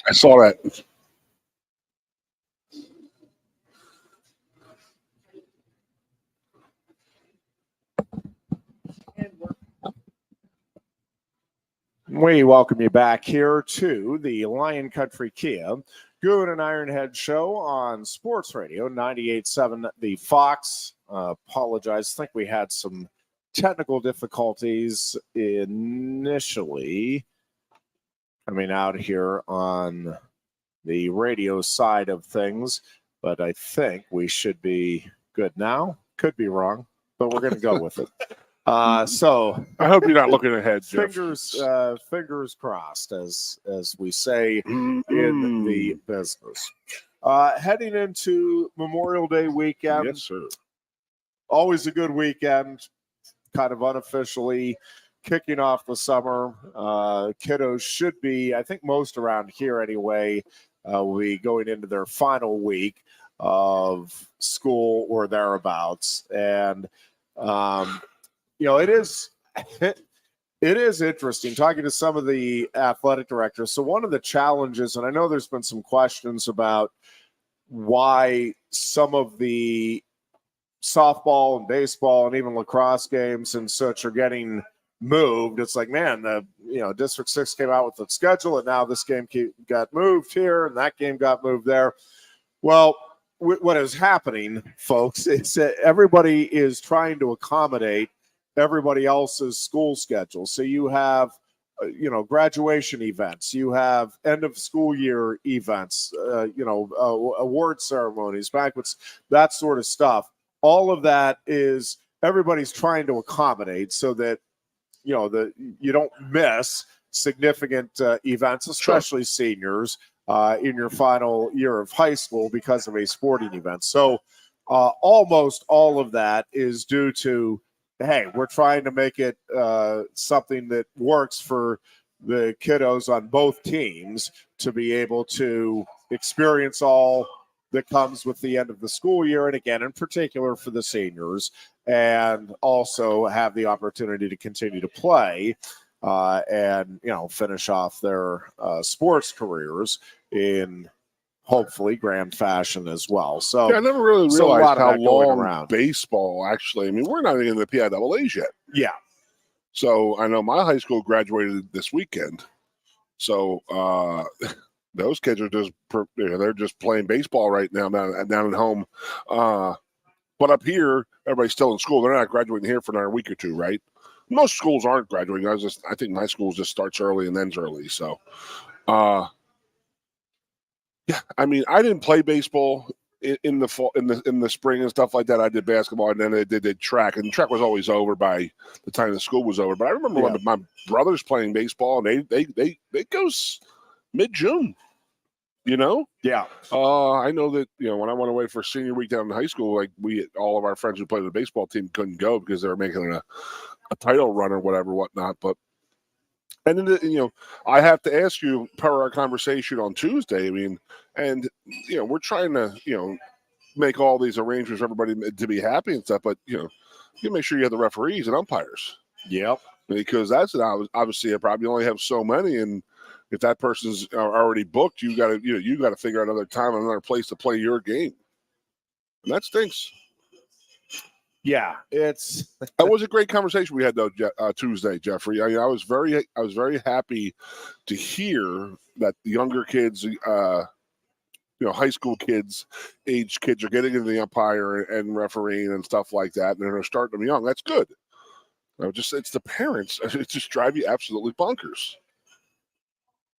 I saw that. We welcome you back here to the Lion Country Kia Goon and Ironhead show on Sports Radio 98.7 The Fox. Apologize. I think we had some technical difficulties initially coming out here on the radio side of things, but I think we should be good now. Could be wrong, but we're going to go with it. So I hope you're not looking ahead, Jeff. Fingers crossed, as we say in the business. Heading into Memorial Day weekend. Yes, sir. Always a good weekend, kind of unofficially kicking off the summer. Kiddos should be, I think most around here anyway, will be going into their final week of school or thereabouts. And, it is interesting talking to some of the athletic directors. So one of the challenges, and I know there's been some questions about why some of the softball and baseball and even lacrosse games and such are getting moved. It's like, man, District 6 came out with the schedule, and now this game got moved here, and that game got moved there. Well, what is happening, folks, is that everybody is trying to accommodate everybody else's school schedule. So you have, graduation events, you have end of school year events, award ceremonies, banquets, that sort of stuff. All of that is everybody's trying to accommodate so that, you don't miss significant events, especially seniors in your final year of high school because of a sporting event. So almost all of that is due to, hey, we're trying to make it something that works for the kiddos on both teams to be able to experience all that comes with the end of the school year, and again, in particular for the seniors, and also have the opportunity to continue to play and, finish off their sports careers in hopefully grand fashion as well. So yeah, I never really realized how long baseball actually, we're not even in the PIAAs yet. Yeah. So I know my high school graduated this weekend. So those kids are they're just playing baseball right now down at home. But up here, everybody's still in school. They're not graduating here for another week or two, right? Most schools aren't graduating. I think my school just starts early and ends early. So, yeah, I didn't play baseball in the fall, in the spring and stuff like that. I did basketball, and then I did track, and track was always over by the time the school was over. But I remember when my brothers playing baseball, and they go mid-June. Yeah. I know that when I went away for senior week down in high school, like all of our friends who played the baseball team couldn't go because they were making a title run or whatnot. But and then I have to ask you per our conversation on Tuesday. We're trying to make all these arrangements for everybody to be happy and stuff, but you make sure you have the referees and umpires. Yep. Because that's obviously a problem. You only have so many, and if that person's already booked, you got to figure out another time, another place to play your game, and that stinks. Yeah, that was a great conversation we had though Tuesday, Jeffrey. I was very happy to hear that the younger kids, high school age kids are getting into the umpire and refereeing and stuff like that, and they're starting them young. That's good. It's the parents. It just drive you absolutely bonkers.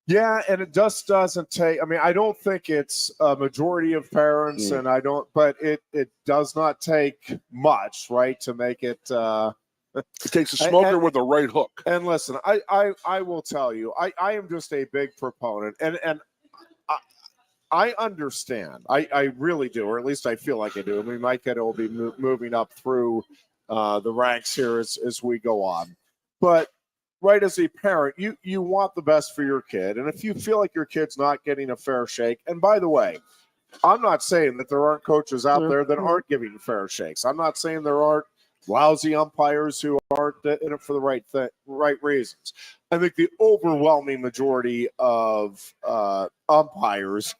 Yeah, and it just doesn't take. I don't think it's a majority of parents, but it does not take much, right, to make it. It takes a smoker with the right hook. And listen, I will tell you, I am just a big proponent, and I understand. I really do, or at least I feel like I do. My kid will be moving up through the ranks here as we go on, but. Right, as a parent, you want the best for your kid. And if you feel like your kid's not getting a fair shake, and by the way, I'm not saying that there aren't coaches out there that aren't giving fair shakes. I'm not saying there aren't lousy umpires who aren't in it for the right reasons. I think the overwhelming majority of umpires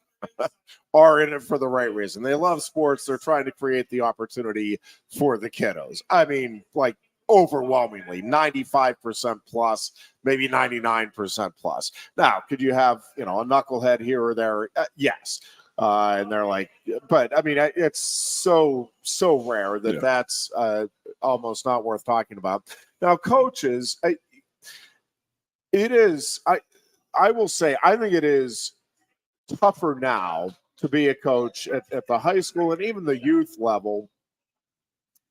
are in it for the right reason. They love sports. They're trying to create the opportunity for the kiddos. I mean, like overwhelmingly, 95% plus, maybe 99% plus. Now, could you have, a knucklehead here or there? Yes. And they're like, but I mean, it's so rare that that's almost not worth talking about. Now, coaches, I will say, I think it is tougher now to be a coach at the high school and even the youth level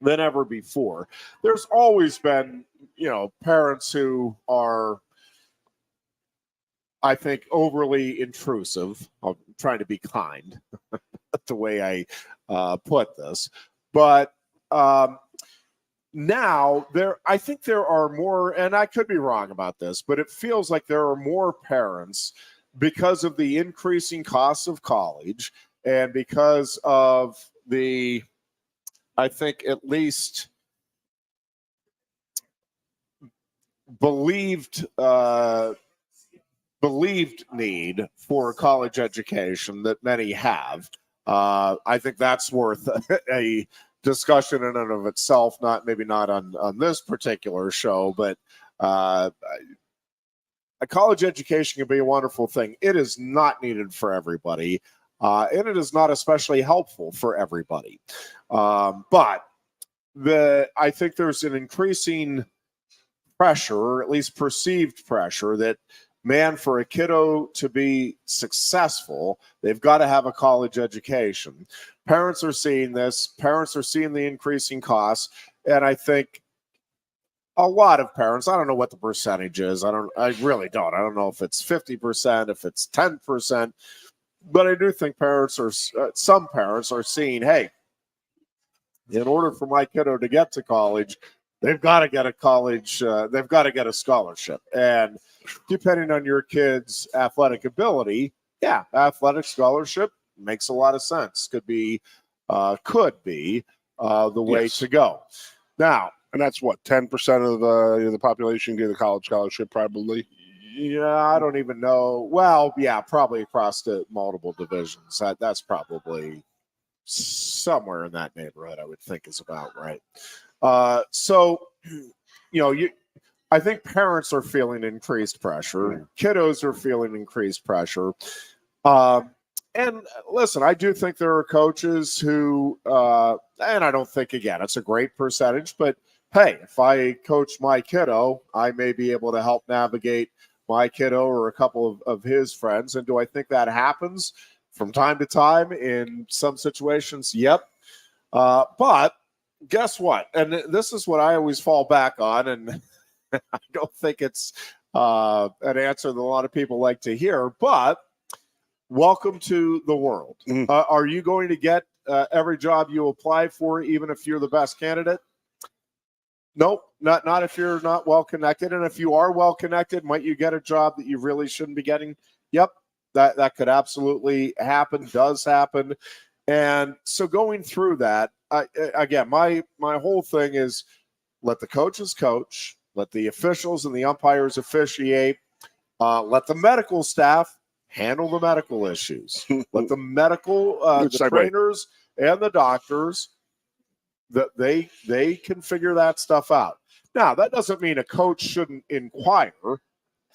than ever before. There's always been, parents who are, I think, overly intrusive. I'm trying to be kind, the way I put this. But now I think there are more, and I could be wrong about this, but it feels like there are more parents because of the increasing costs of college and because of the, I think, at least believed need for a college education that many have. I think that's worth a discussion in and of itself, maybe not on this particular show, but a college education can be a wonderful thing. It is not needed for everybody, and it is not especially helpful for everybody. But I think there's an increasing pressure, or at least perceived pressure, that, man, for a kiddo to be successful, they've got to have a college education. Parents are seeing this. Parents are seeing the increasing costs, and I think a lot of parents, I don't know what the percentage is. I really don't. I don't know if it's 50%, if it's 10%, but I do think some parents are seeing, hey, in order for my kiddo to get to college, they've got to get a college, they've got to get a scholarship. And depending on your kid's athletic ability, athletic scholarship makes a lot of sense. Could be the way to go. Now, and that's what, 10% of the population get a college scholarship, probably. Yeah, I don't even know. Well, yeah, probably across the multiple divisions. That's probably somewhere in that neighborhood, I would think is about right. I think parents are feeling increased pressure. Kiddos are feeling increased pressure. And listen, I do think there are coaches who, and I don't think, again, it's a great percentage, but hey, if I coach my kiddo, I may be able to help navigate my kiddo or a couple of his friends. And do I think that happens from time to time in some situations? Yep. But guess what? And this is what I always fall back on, and I don't think it's an answer that a lot of people like to hear, but welcome to the world. Are you going to get every job you apply for, even if you're the best candidate? Nope, not if you're not well connected. And if you are well connected, might you get a job that you really shouldn't be getting? Yep, that could absolutely happen, does happen. And so going through that, again, my whole thing is let the coaches coach, let the officials and the umpires officiate, let the medical staff handle the medical issues, let the medical, the trainers and the doctors, that they can figure that stuff out. Now, that doesn't mean a coach shouldn't inquire,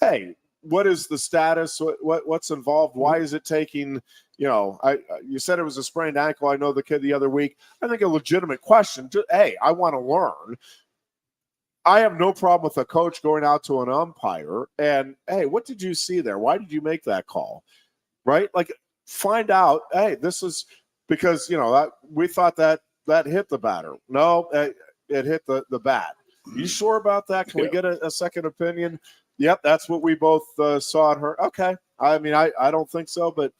hey, what is the status? What's involved? Why is it taking, you said it was a sprained ankle. I know the kid the other week. I think a legitimate question. Hey, I want to learn. I have no problem with a coach going out to an umpire and, hey, what did you see there? Why did you make that call? Right? Like, find out, hey, this is because, we thought that hit the batter. No, it hit the bat. You sure about that? Can we get a second opinion? Yep, that's what we both saw and heard. Okay. I mean, I don't think so, but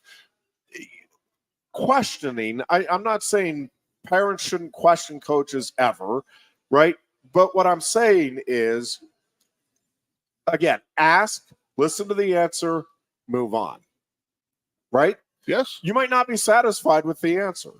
questioning, I'm not saying parents shouldn't question coaches ever, right? But what I'm saying is, again, ask, listen to the answer, move on, right? Yes. You might not be satisfied with the answer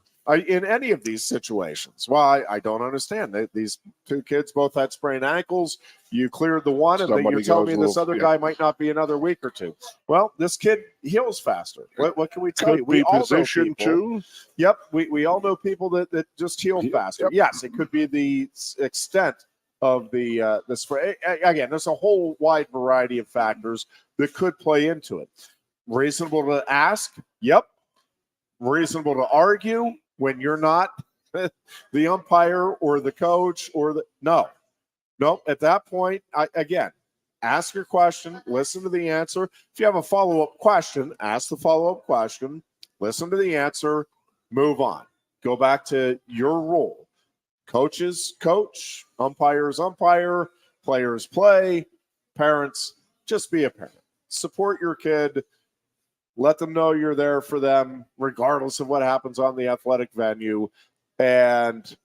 in any of these situations. Well, I don't understand. These two kids both had sprained ankles. You cleared the one, and then you're telling me this other guy might not be another week or two. Well, this kid heals faster. What can we tell you? We all know people. Too. Yep, we all know people that just heal faster. Yep. Yes, it could be the extent of the sprain. Again, there's a whole wide variety of factors that could play into it. Reasonable to ask? Yep. Reasonable to argue when you're not the umpire or the coach or the no. At that point, again, ask your question, listen to the answer. If you have a follow-up question, ask the follow-up question, listen to the answer, move on. Go back to your role. Coaches coach, umpires umpire, players play, parents just be a parent. Support your kid. Let them know you're there for them, regardless of what happens on the athletic venue, and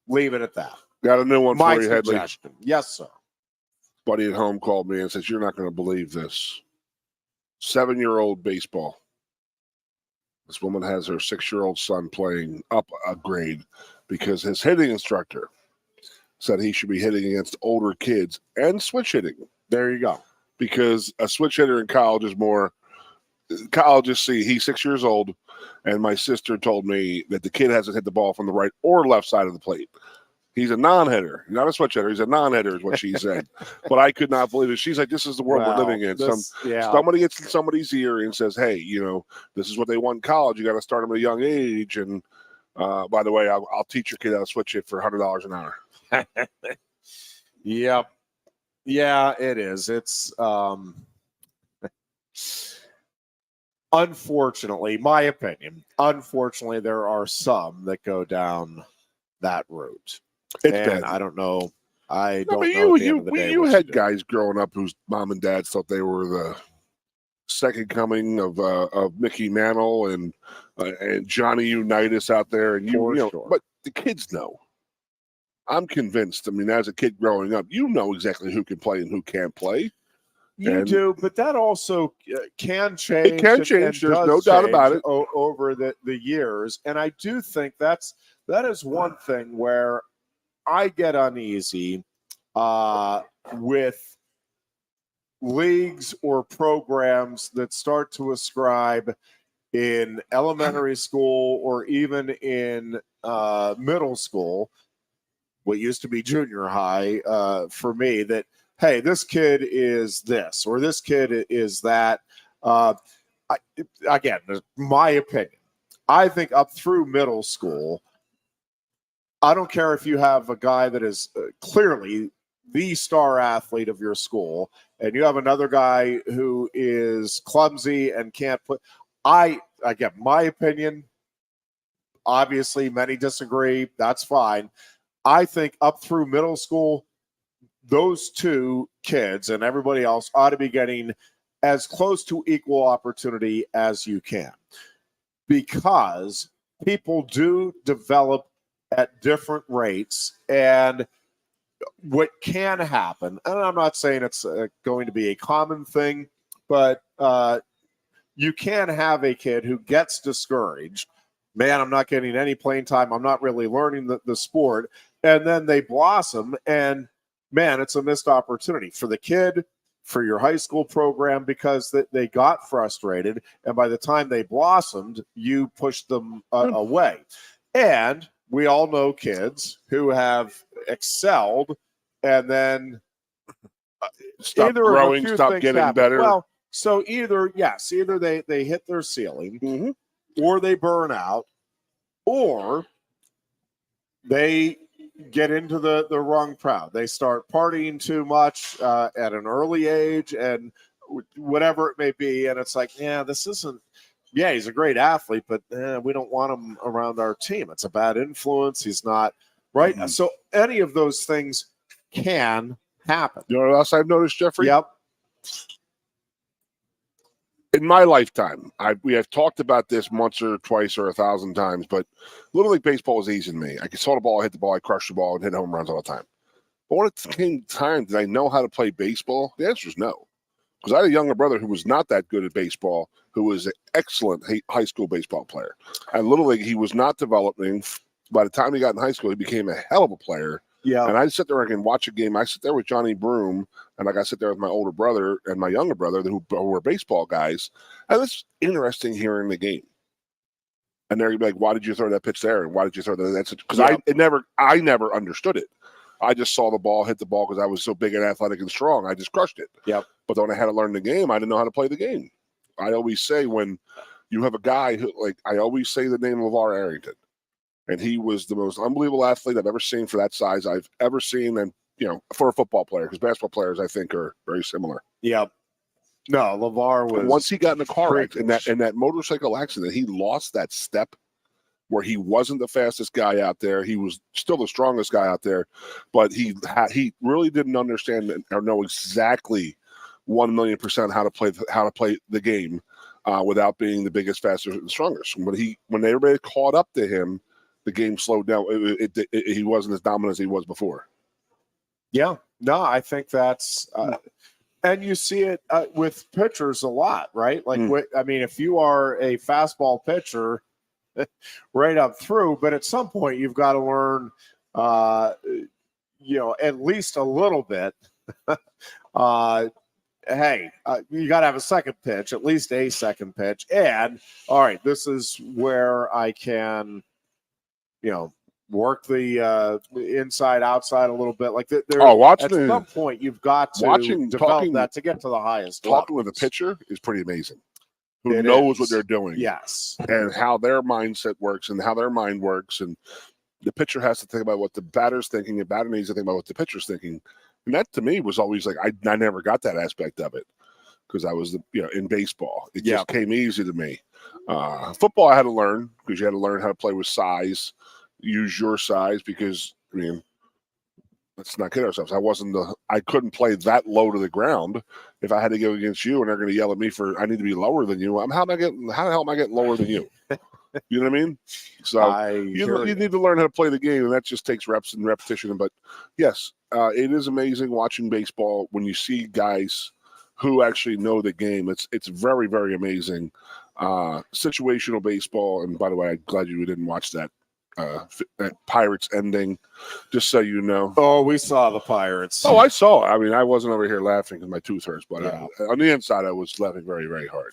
leave it at that. Got a new one for you, Headley. Yes, sir. Buddy at home called me and says, "You're not going to believe this. 7-year-old baseball. This woman has her 6-year-old son playing up a grade because his hitting instructor said he should be hitting against older kids and switch hitting. There you go. Because a switch hitter in college is more – college is, see, he's 6 years old, and my sister told me that the kid hasn't hit the ball from the right or left side of the plate. He's a non-hitter, not a switch hitter. He's a non-hitter is what she said. But I could not believe it. She's like, this is the world we're living in. Somebody gets in somebody's ear and says, hey, this is what they want in college. You got to start them at a young age. And by the way, I'll teach your kid how to switch hit for $100 an hour. Yep. Yeah, it is. It's unfortunately, my opinion, there are some that go down that route. It's bad. I don't know. You had guys growing up whose mom and dads thought they were the second coming of Mickey Mantle and Johnny Unitas out there, and but the kids know. I'm convinced. I mean, as a kid growing up, you know exactly who can play and who can't play. You do, but that also can change. It can change. There's no doubt about it over the years, and I do think that is one thing where I get uneasy with leagues or programs that start to ascribe in elementary school or even in middle school, what used to be junior high for me, that, hey, this kid is this or this kid is that. Again, my opinion. I think up through middle school, I don't care if you have a guy that is clearly the star athlete of your school and you have another guy who is clumsy and can't put. Again, my opinion, obviously many disagree. That's fine. I think up through middle school, those two kids and everybody else ought to be getting as close to equal opportunity as you can, because people do develop at different rates. And what can happen, and I'm not saying it's going to be a common thing, but you can have a kid who gets discouraged. Man, I'm not getting any playing time. I'm not really learning the sport. And then they blossom, and man, it's a missed opportunity for the kid, for your high school program, because they got frustrated. And by the time they blossomed, you pushed them away. And we all know kids who have excelled and then stop growing, stop getting happen. better. Well, so either they hit their ceiling, or they burn out, or they get into the wrong crowd. They start partying too much at an early age and whatever it may be. And it's like, yeah, this isn't, yeah, he's a great athlete, but we don't want him around our team. It's a bad influence. He's not right. Mm-hmm. So any of those things can happen. You know what else I've noticed, Jeffrey? Yep. In my lifetime, we have talked about this once or twice or 1,000 times, but Little League Baseball was easy to me. I could saw the ball, hit the ball, I crushed the ball, and hit home runs all the time. But when it came time, did I know how to play baseball? The answer is no. Because I had a younger brother who was not that good at baseball, who was an excellent high school baseball player. At Little League, he was not developing. By the time he got in high school, he became a hell of a player. Yeah. And I'd sit there and watch a game. I sit there with Johnny Broom, and I sit there with my older brother and my younger brother who were baseball guys. And it's interesting hearing the game. And they're like, why did you throw that pitch there? And why did you throw that? Because I never understood it. I just saw the ball hit the ball because I was so big and athletic and strong. I just crushed it. Yep. But when I had to learn the game, I didn't know how to play the game. I always say when you have a guy who, I always say the name of LeVar Arrington. And he was the most unbelievable athlete I've ever seen for that size I've ever seen. And, for a football player, because basketball players, I think, are very similar. Yep. No, LeVar was. Once he got in a car accident, in that motorcycle accident, he lost that step where he wasn't the fastest guy out there. He was still the strongest guy out there, but he really didn't understand or know exactly 1,000,000% how to play the game without being the biggest, fastest, and strongest. When everybody caught up to him, the game slowed down. He wasn't as dominant as he was before. Yeah, no, I think that's. And you see it with pitchers a lot, right? If you are a fastball pitcher right up through, but at some point you've got to learn, at least a little bit. You got to have a second pitch, at least a second pitch. And, all right, this is where I can, work the inside, outside a little bit. At some point, you've got to develop that to get to the highest level. Talking with a pitcher is pretty amazing. Who knows what they're doing. Yes. And how their mindset works and how their mind works. And the pitcher has to think about what the batter's thinking, and batter needs to think about what the pitcher's thinking. And that, to me, was always I never got that aspect of it because I was, in baseball. It just came easy to me. Football, I had to learn because you had to learn how to play with size, use your size because, let's not kid ourselves. I couldn't play that low to the ground. If I had to go against you and they're going to yell at me I need to be lower than you. How the hell am I getting lower than you? You know what I mean? So you need to learn how to play the game, and that just takes reps and repetition. But yes, it is amazing watching baseball when you see guys who actually know the game. It's very, very amazing. Situational baseball. And by the way, I'm glad you didn't watch that Pirates ending, just so you know. Oh, we saw the Pirates. Oh, I saw. I wasn't over here laughing because my tooth hurts, but on the inside, I was laughing very, very hard.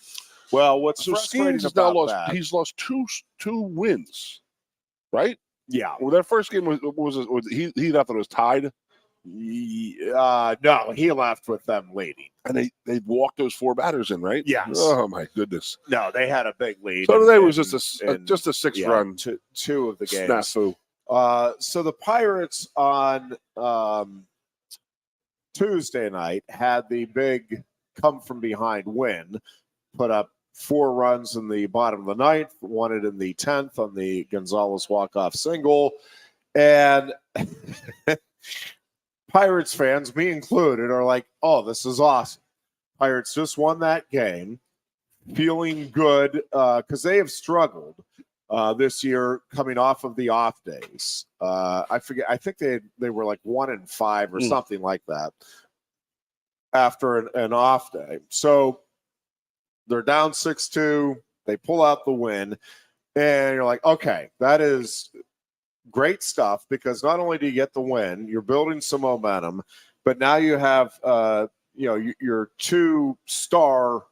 Well, what's frustrating about that? He's lost two wins, right? Yeah. Well, that first game was he thought it was tied. No, he left with them leading, and they walked those four batters in, right? Yes. Oh my goodness. No, they had a big lead. So today was just a 6-run two of the games. Snafu. So the Pirates on Tuesday night had the big come from behind win, put up 4 runs in the bottom of the ninth, won it in the 10th on the Gonzalez walk-off single, and Pirates fans, me included, are like, oh, this is awesome. Pirates just won that game, feeling good because they have struggled this year coming off of the off days. I forget. I think they were like 1-5 or something like that after an off day. So they're down 6-2. They pull out the win, and you're like, okay, that is great stuff because not only do you get the win, you're building some momentum, but now you have your 2 star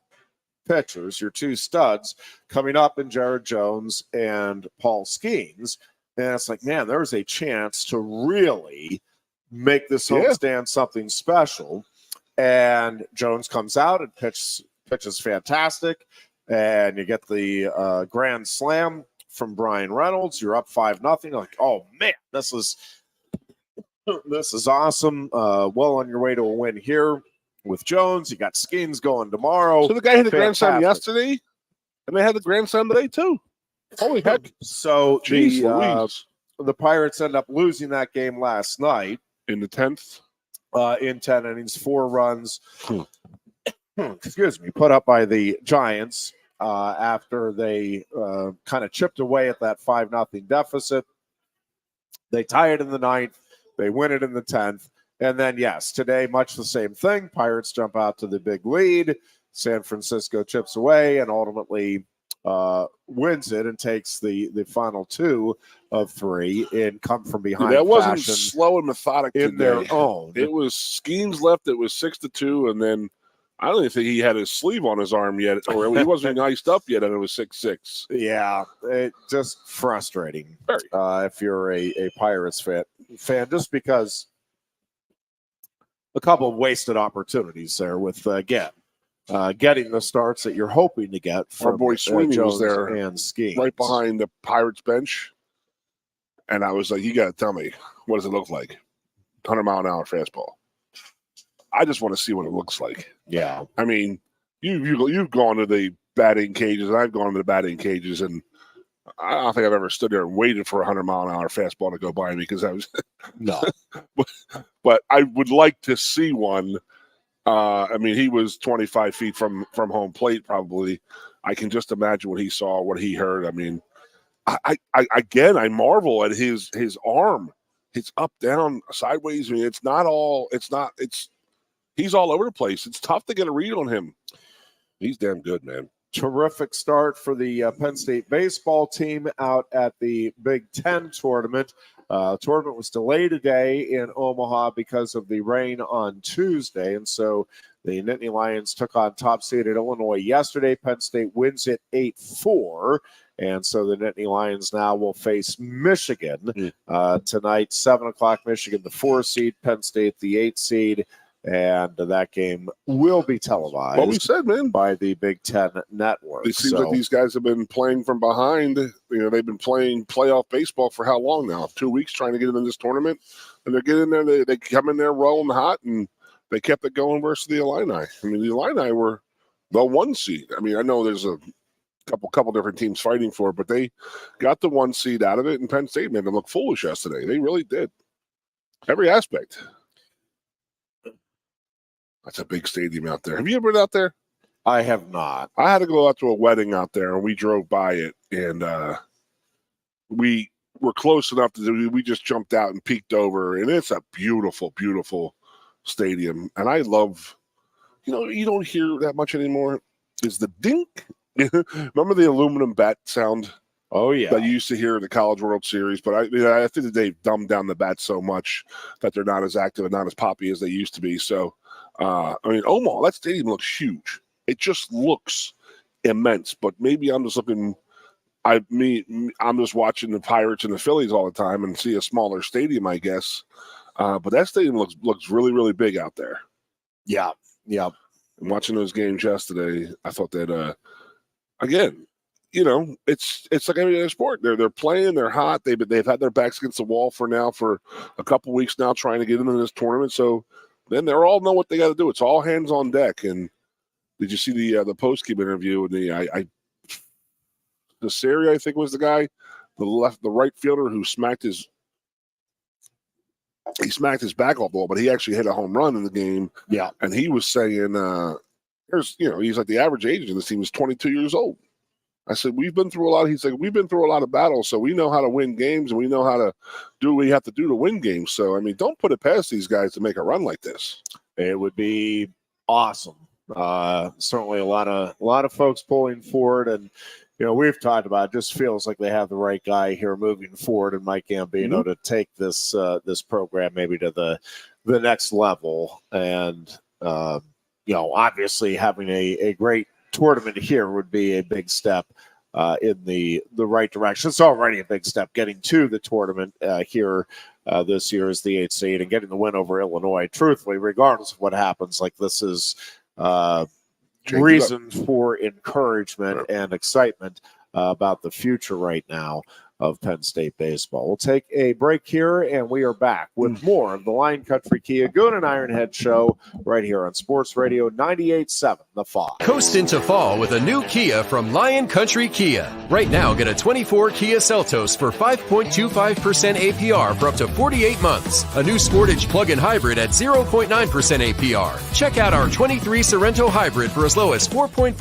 pitchers, your 2 studs coming up in Jared Jones and Paul Skeens. And it's like, man, there's a chance to really make this homestand something special. And Jones comes out and pitches fantastic, and you get the grand slam from Brian Reynolds. You're up 5-0. Like, oh man, this is awesome. Well on your way to a win here with Jones. You got Skeens going tomorrow. So the guy hit a grand slam yesterday, and they had the grand slam today too. Holy heck! So the Pirates end up losing that game last night in the 10th. In 10 innings, 4 runs. Excuse me, put up by the Giants. After they kind of chipped away at that 5-0 deficit. They tie it in the 9th. They win it in the 10th. And then, yes, today, much the same thing. Pirates jump out to the big lead. San Francisco chips away and ultimately wins it and takes the final 2 of 3 and come from behind. That wasn't slow and methodic in today. their own. It was schemes left. It was 6-2, and then I don't even think he had his sleeve on his arm yet, or he wasn't iced up yet, and it was 6-6. Yeah, it just frustrating if you're a Pirates fan, just because a couple of wasted opportunities there with getting the starts that you're hoping to get from our boy Sweeney Jones was there and Skeens. right behind the Pirates bench, and I was like, "You got to tell me, what does it look like? 100-mile-an-hour fastball. I just want to see what it looks like." Yeah, I mean, you've gone to the batting cages, and I've gone to the batting cages, and I don't think I've ever stood there and waited for a 100-mile-an-hour fastball to go by me because I was no. But I would like to see one. I mean, he was 25 feet from home plate, probably. I can just imagine what he saw, what he heard. I mean, I marvel at his arm. It's up, down, sideways. I mean, he's all over the place. It's tough to get a read on him. He's damn good, man. Terrific start for the Penn State baseball team out at the Big Ten tournament. Tournament was delayed today in Omaha because of the rain on Tuesday, and so the Nittany Lions took on top-seeded Illinois yesterday. Penn State wins it 8-4, and so the Nittany Lions now will face Michigan tonight, 7 o'clock. Michigan, the 4 seed, Penn State, the 8 seed. And that game will be televised. What we said, man, by the Big Ten Network. It seems like these guys have been playing from behind. You know, they've been playing playoff baseball for how long now? 2 weeks trying to get into this tournament, and they're getting there. They come in there rolling hot, and they kept it going versus the Illini. I mean, the Illini were the 1 seed. I mean, I know there's a couple different teams fighting for it, but they got the 1 seed out of it, and Penn State made them look foolish yesterday. They really did. Every aspect. That's a big stadium out there. Have you ever been out there? I have not. I had to go out to a wedding out there, and we drove by it, and we were close enough we just jumped out and peeked over, and it's a beautiful, beautiful stadium. And I love, you don't hear that much anymore, is the dink. Remember the aluminum bat sound? Oh, yeah. That you used to hear in the College World Series, but I think that they've dumbed down the bat so much that they're not as active and not as poppy as they used to be. So, I mean, Omaha, that stadium looks huge. It just looks immense. But maybe I'm just looking. I'm just watching the Pirates and the Phillies all the time and see a smaller stadium, I guess. But that stadium looks really, really big out there. Yeah, yeah. And watching those games yesterday, I thought that again, it's like any other sport. They're playing, they're hot. They've had their backs against the wall for a couple weeks now, trying to get into this tournament. So then they all know what they got to do. It's all hands on deck. And did you see the post-game interview? And the Siri, I think, was the guy, the right fielder who smacked his back off the ball, but he actually hit a home run in the game. Yeah, and he was saying, he's like the average age of this team is 22 years old. I said, we've been through a lot. He's like, we've been through a lot of battles, so we know how to win games, and we know how to do what we have to do to win games. So, I mean, don't put it past these guys to make a run like this. It would be awesome. Certainly a lot of folks pulling forward, and we've talked about it. Just feels like they have the right guy here moving forward, and Mike Gambino to take this program maybe to the next level. And obviously having a great tournament here would be a big step in the right direction. It's already a big step getting to the tournament here this year as the 8th seed and getting the win over Illinois. Truthfully, regardless of what happens, like this is reason for encouragement and excitement about the future right now of Penn State baseball. We'll take a break here, and we are back with more of the Lion Country Kia Goon and Ironhead show right here on Sports Radio 98.7 The Fall. Coast into fall with a new Kia from Lion Country Kia. Right now, get a 24 Kia Seltos for 5.25% APR for up to 48 months. A new Sportage plug-in hybrid at 0.9% APR. Check out our 23 Sorrento hybrid for as low as 4.5%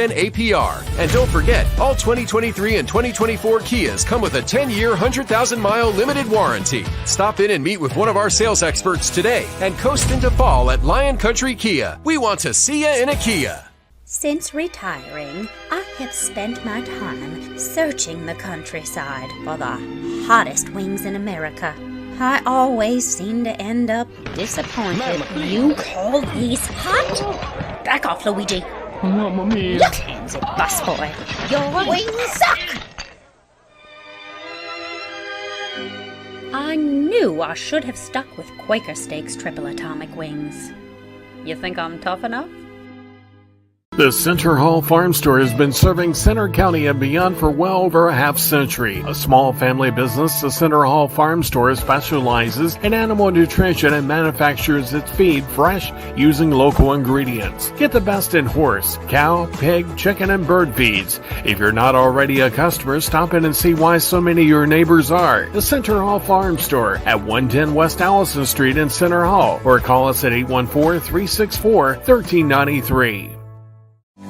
APR. And don't forget, all 2023 and 2024 Kias come with a 10-year, 100,000-mile limited warranty. Stop in and meet with one of our sales experts today and coast into fall at Lion Country Kia. We want to see you in a Kia. Since retiring, I have spent my time searching the countryside for the hottest wings in America. I always seem to end up disappointed. You call these hot? Back off, Luigi. Mamma mia. Look, hands it, busboy. Your wings suck! I knew I should have stuck with Quaker Steak's triple atomic wings. You think I'm tough enough? The Center Hall Farm Store has been serving Center County and beyond for well over a half century. A small family business, the Center Hall Farm Store specializes in animal nutrition and manufactures its feed fresh using local ingredients. Get the best in horse, cow, pig, chicken, and bird feeds. If you're not already a customer, stop in and see why so many of your neighbors are. The Center Hall Farm Store at 110 West Allison Street in Center Hall, or call us at 814-364-1393.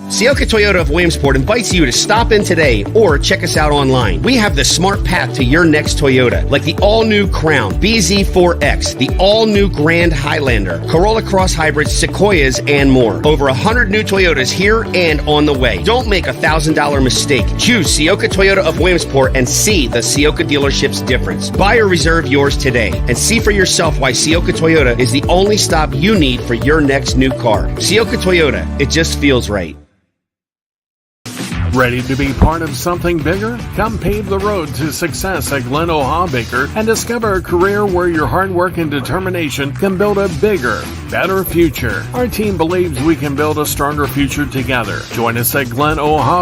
Sioka Toyota of Williamsport invites you to stop in today or check us out online. We have the smart path to your next Toyota, like the all-new Crown, BZ4X, the all-new Grand Highlander, Corolla Cross Hybrids, Sequoias, and more. Over 100 new Toyotas here and on the way. Don't make a $1,000 mistake. Choose Sioka Toyota of Williamsport and see the Sioka dealership's difference. Buy or reserve yours today and see for yourself why Sioka Toyota is the only stop you need for your next new car. Sioka Toyota, it just feels right. Ready to be part of something bigger? Come pave the road to success at Glen Baker and discover a career where your hard work and determination can build a bigger, better future. Our team believes we can build a stronger future together. Join us at Glen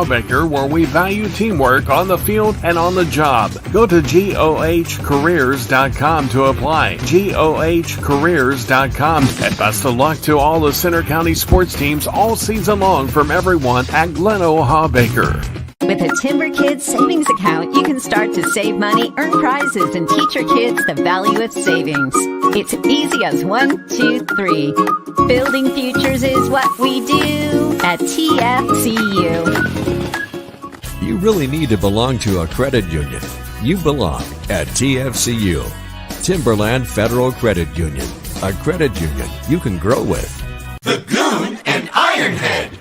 Baker, where we value teamwork on the field and on the job. Go to GOHcareers.com to apply. GOHcareers.com. And best of luck to all the Center County sports teams all season long from everyone at Glen Baker. With a Timber Kids savings account, you can start to save money, earn prizes, and teach your kids the value of savings. It's easy as 1, 2, 3. Building futures is what we do at TFCU. You really need to belong to a credit union. You belong at TFCU, Timberland Federal Credit Union, a credit union you can grow with. The Goon and Ironhead.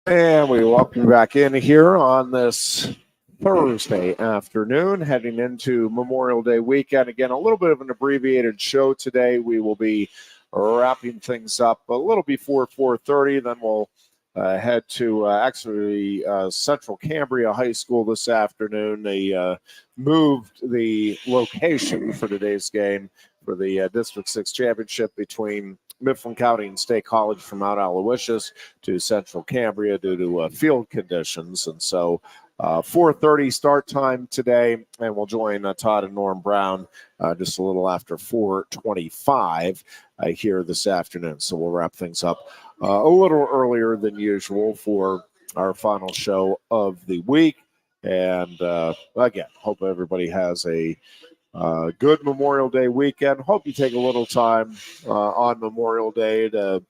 And we welcome you back in here on this Thursday afternoon, heading into Memorial Day weekend. Again, a little bit of an abbreviated show today. We will be wrapping things up a little before 4:30. Then we'll head to actually Central Cambria High School this afternoon. They moved the location for today's game for the District 6 Championship between Mifflin County and State College from Mount Aloysius to Central Cambria due to field conditions. And so 4:30 start time today, and we'll join Todd and Norm Brown just a little after 4:25 here this afternoon. So we'll wrap things up a little earlier than usual for our final show of the week. And again, hope everybody has a good Memorial Day weekend. Hope you take a little time on Memorial Day to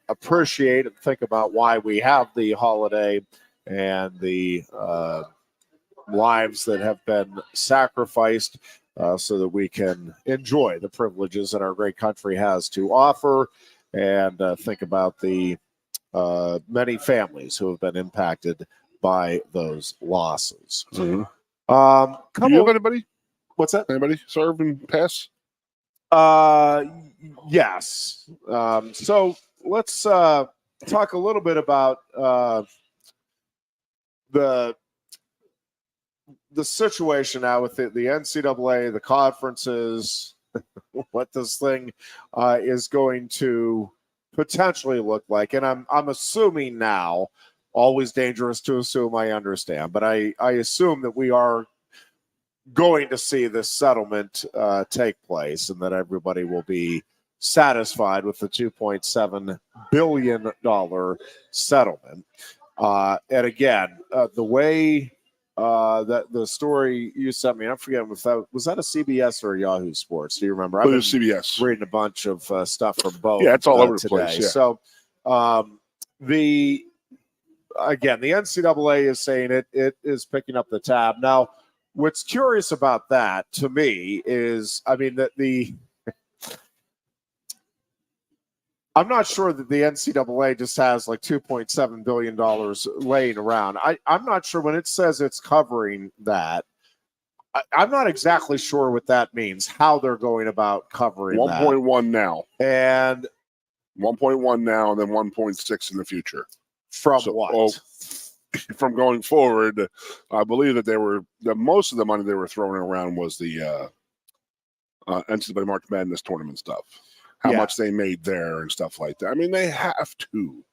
appreciate and think about why we have the holiday and the lives that have been sacrificed so that we can enjoy the privileges that our great country has to offer, and think about the many families who have been impacted by those losses. Mm-hmm. Come on, anybody? What's that? Anybody serve and pass? Yes. So let's talk a little bit about the situation now with the NCAA, the conferences, what this thing is going to potentially look like. And I'm assuming now, always dangerous to assume, I understand, but I assume that we are going to see this settlement take place and that everybody will be satisfied with the $2.7 billion settlement. And again, the way that the story you sent me, I'm forgetting if that was that a CBS or a Yahoo Sports. Do you remember? It was CBS. Reading a bunch of stuff from both. Yeah, it's all over the today. place. Yeah. So the again, the NCAA is saying it is picking up the tab. Now, what's curious about that to me is, I mean, that I'm not sure that the NCAA just has like $2.7 billion laying around. I'm not sure when it says it's covering that. I'm not exactly sure what that means, how they're going about covering 1.1 now. And 1.1 now and then 1.6 in the future. From what? From going forward, I believe that most of the money they were throwing around was the NCAA March Madness tournament stuff. How much they made there and stuff like that. I mean, they have to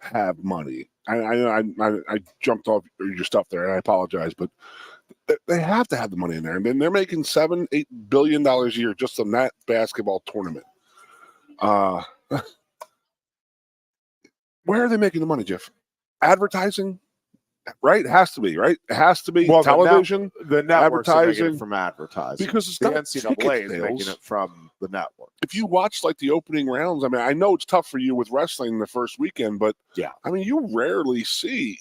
have money. I jumped off your stuff there, and I apologize, but they have to have the money in there. And then they're making $7-8 billion a year just on that basketball tournament. Where are they making the money, Jeff? Advertising, right? It has to be, right? It has to be television. The networks are making it from advertising because it's the not NCAA is making it from the network. If you watch like the opening rounds, I mean, I know it's tough for you with wrestling the first weekend, but yeah, I mean, you rarely see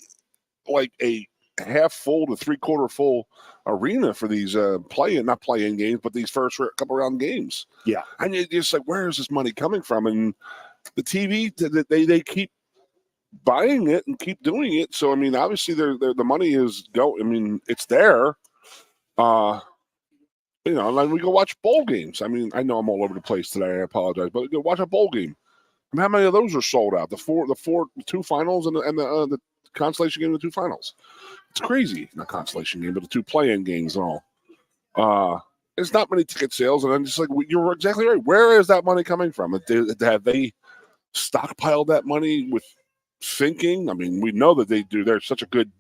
like a half full to 3/4 full arena for these not playing games, but these first couple round games. Yeah, and you're just like, where is this money coming from? And the TV, they keep buying it and keep doing it. So I mean, obviously, the money is I mean, it's there. You know, like we go watch bowl games. I mean, I know I'm all over the place today. I apologize, but go watch a bowl game. I mean, how many of those are sold out? The two finals and the consolation game and the two finals. It's crazy. Not consolation game, but the two play-in games and all. There's not many ticket sales, and I'm just like, you're exactly right. Where is that money coming from? Have they stockpiled that money with thinking? I mean, we know that they do. They're such a good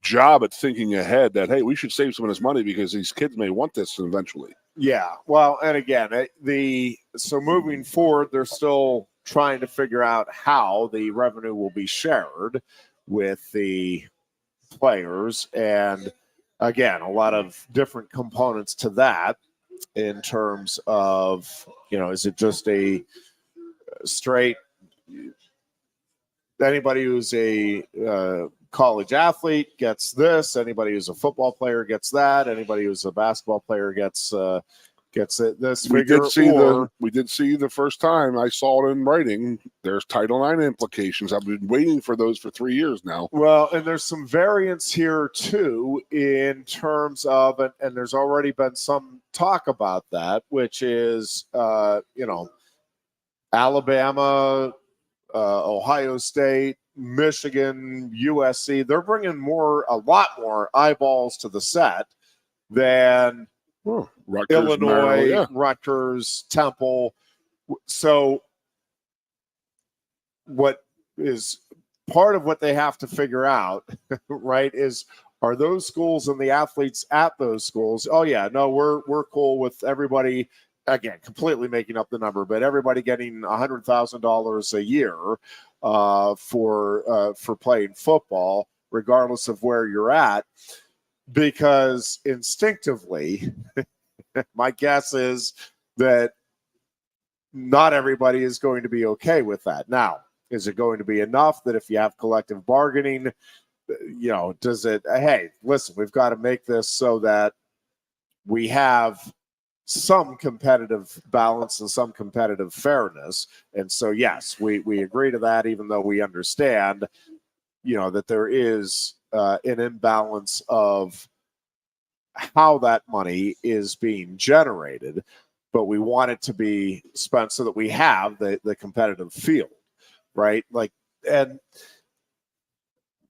job at thinking ahead that, hey, we should save some of this money because these kids may want this eventually. Yeah. Well, and again, so moving forward, they're still trying to figure out how the revenue will be shared with the players. And again, a lot of different components to that in terms of, you know, is it just a straight anybody who's a college athlete gets this, anybody who's a football player gets that, anybody who's a basketball player gets this figure? We did see the first time I saw it in writing. There's Title IX implications. I've been waiting for those for 3 years now. Well, and there's some variance here too in terms of, and there's already been some talk about that, which is, you know, Alabama, Ohio State, Michigan, USC, they're bringing a lot more eyeballs to the set than Rutgers, Illinois, Rutgers, Temple. So what is part of what they have to figure out, right, is are those schools and the athletes at those schools, oh yeah, no, we're cool with everybody, again, completely making up the number, but everybody getting $100,000 a year for playing football, regardless of where you're at, because instinctively, my guess is that not everybody is going to be okay with that. Now, is it going to be enough that if you have collective bargaining, you know, does it, hey, listen, we've got to make this so that we have some competitive balance and some competitive fairness. And so, yes, we agree to that, even though we understand, you know, that there is an imbalance of how that money is being generated, but we want it to be spent so that we have the competitive field, right? Like, and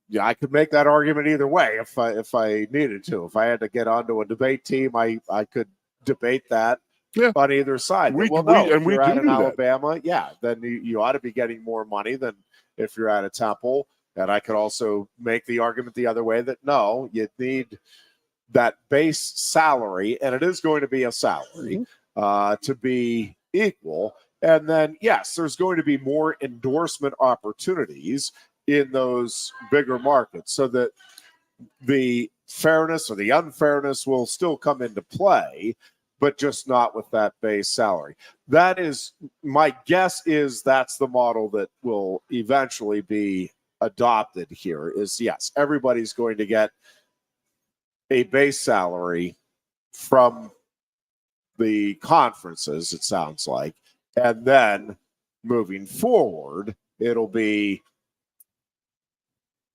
yeah, I could make that argument either way if I needed to. If I had to get onto a debate team, I could debate that on either side. If you're at an Alabama, then you ought to be getting more money than if you're at a Temple. And I could also make the argument the other way that no, you need that base salary, and it is going to be a salary, to be equal. And then, yes, there's going to be more endorsement opportunities in those bigger markets so that the fairness or the unfairness will still come into play, but just not with that base salary. That is, my guess is that's the model that will eventually be adopted here is, yes, everybody's going to get a base salary from the conferences, it sounds like. And then moving forward, it'll be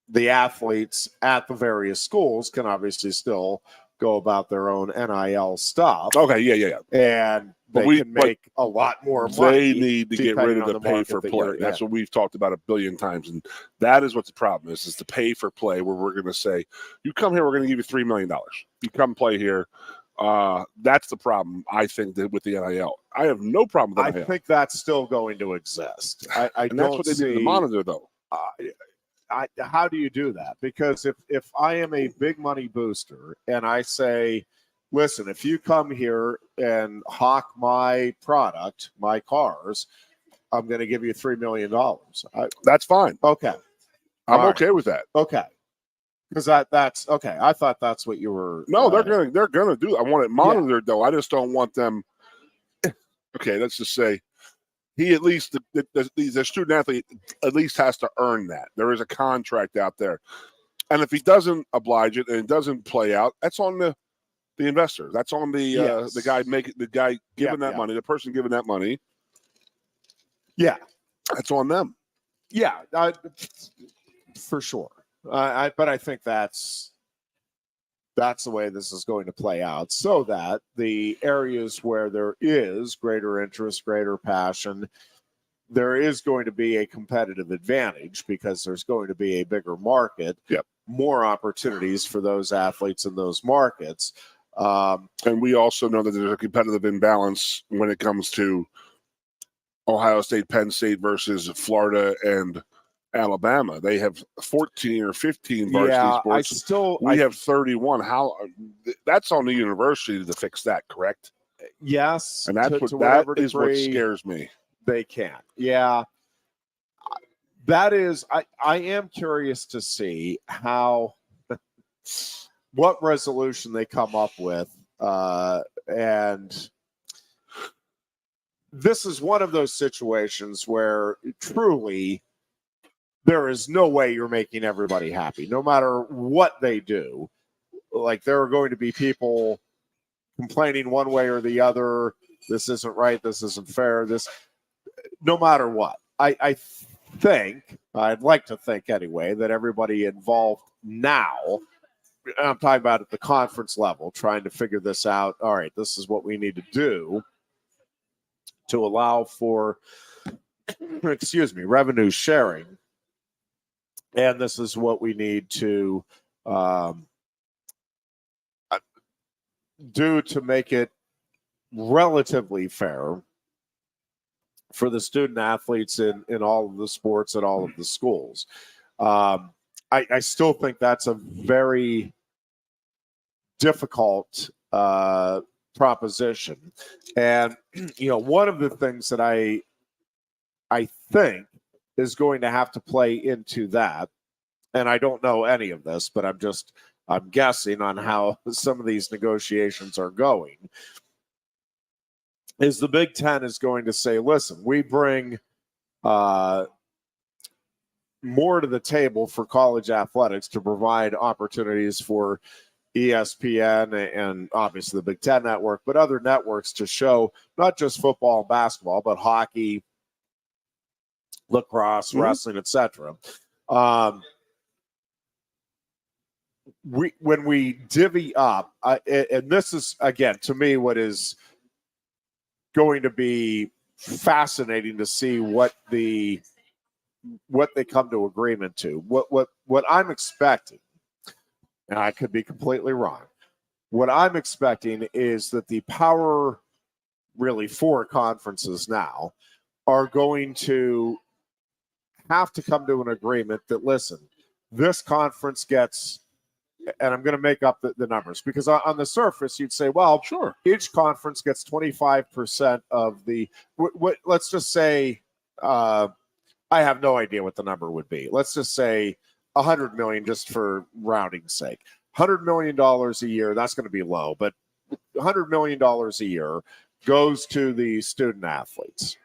the athletes at the various schools can obviously still go about their own NIL stuff. Okay, yeah. And they can make a lot more money. They need to get rid of the pay for play. That's what we've talked about a billion times. And that is what the problem is the pay for play, where we're going to say, you come here, we're going to give you $3 million. You come play here. That's the problem, I think, with the NIL. I have no problem with NIL. I think that's still going to exist. And that's what they need to monitor, though. How do you do that? Because if I am a big money booster and I say, listen, if you come here and hawk my product, my cars, I'm going to give you $3 million. That's fine. Okay. I'm okay with that. Okay. Because that's okay. I thought that's what you were. No, they're gonna do. I want it monitored though. I just don't want them. Okay, let's just say he at least the student athlete at least has to earn that. There is a contract out there, and if he doesn't oblige it and it doesn't play out, that's on the investor. That's on the guy giving that money, the person giving that money. Yeah, that's on them. Yeah, for sure. But I think that's the way this is going to play out, so that the areas where there is greater interest, greater passion, there is going to be a competitive advantage because there's going to be a bigger market, more opportunities for those athletes in those markets. And we also know that there's a competitive imbalance when it comes to Ohio State, Penn State versus Florida and Alabama. They have 14 or 15 varsity sports. We have 31. How? That's on the university to fix that, correct? Yes, and that's what scares me. They can't. Yeah, that is. I am curious to see what resolution they come up with, and this is one of those situations where truly there is no way you're making everybody happy, no matter what they do. Like, there are going to be people complaining one way or the other. This isn't right. This isn't fair. No matter what. I think, I'd like to think anyway, that everybody involved now, I'm talking about at the conference level, trying to figure this out. All right, this is what we need to do to allow for, revenue sharing. And this is what we need to do to make it relatively fair for the student athletes in all of the sports at all of the schools. I still think that's a very difficult proposition. And, one of the things that I think is going to have to play into that, and I don't know any of this, but I'm guessing on how some of these negotiations are going, is the Big Ten is going to say, listen, we bring more to the table for college athletics to provide opportunities for ESPN and obviously the Big Ten network, but other networks to show not just football and basketball, but hockey, lacrosse, wrestling, etc. When we divvy up, and this is, again, to me, what is going to be fascinating to see what they come to agreement to. What I'm expecting, and I could be completely wrong, what I'm expecting is that the power, really, 4 conferences now are going to have to come to an agreement that, listen, this conference gets, and I'm going to make up the numbers, because on the surface you'd say, well, sure, each conference gets 25% of the, let's just say, I have no idea what the number would be. Let's just say $100 million, just for rounding's sake. $100 million a year, that's going to be low, but $100 million a year goes to the student athletes.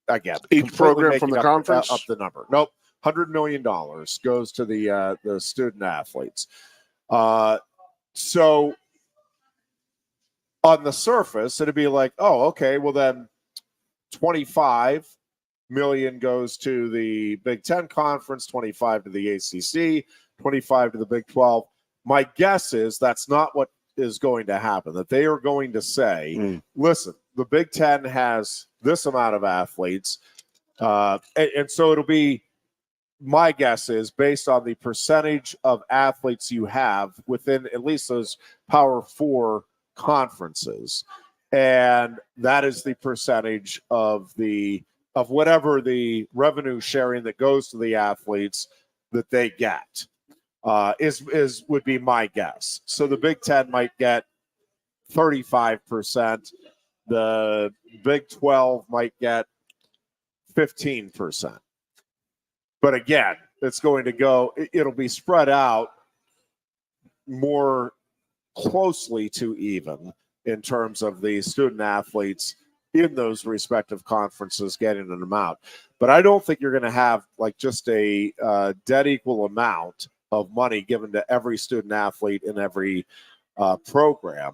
Again, each program from the conference? Up the number. Nope. $100 million goes to the student athletes. So on the surface, it'd be like, oh, okay, well then 25 million goes to the Big Ten Conference, 25 to the ACC, 25 to the Big 12. My guess is that's not what is going to happen, that they are going to say, listen, the Big Ten has this amount of athletes, and so it'll be, my guess is, based on the percentage of athletes you have within at least those Power 4 conferences, and that is the percentage of whatever the revenue sharing that goes to the athletes that they get. Would be my guess. So the Big Ten might get 35%. The Big 12 might get 15%. But again, it's going to go, it'll be spread out more closely to even in terms of the student athletes in those respective conferences getting an amount. But I don't think you're going to have like just a dead equal amount of money given to every student athlete in every program.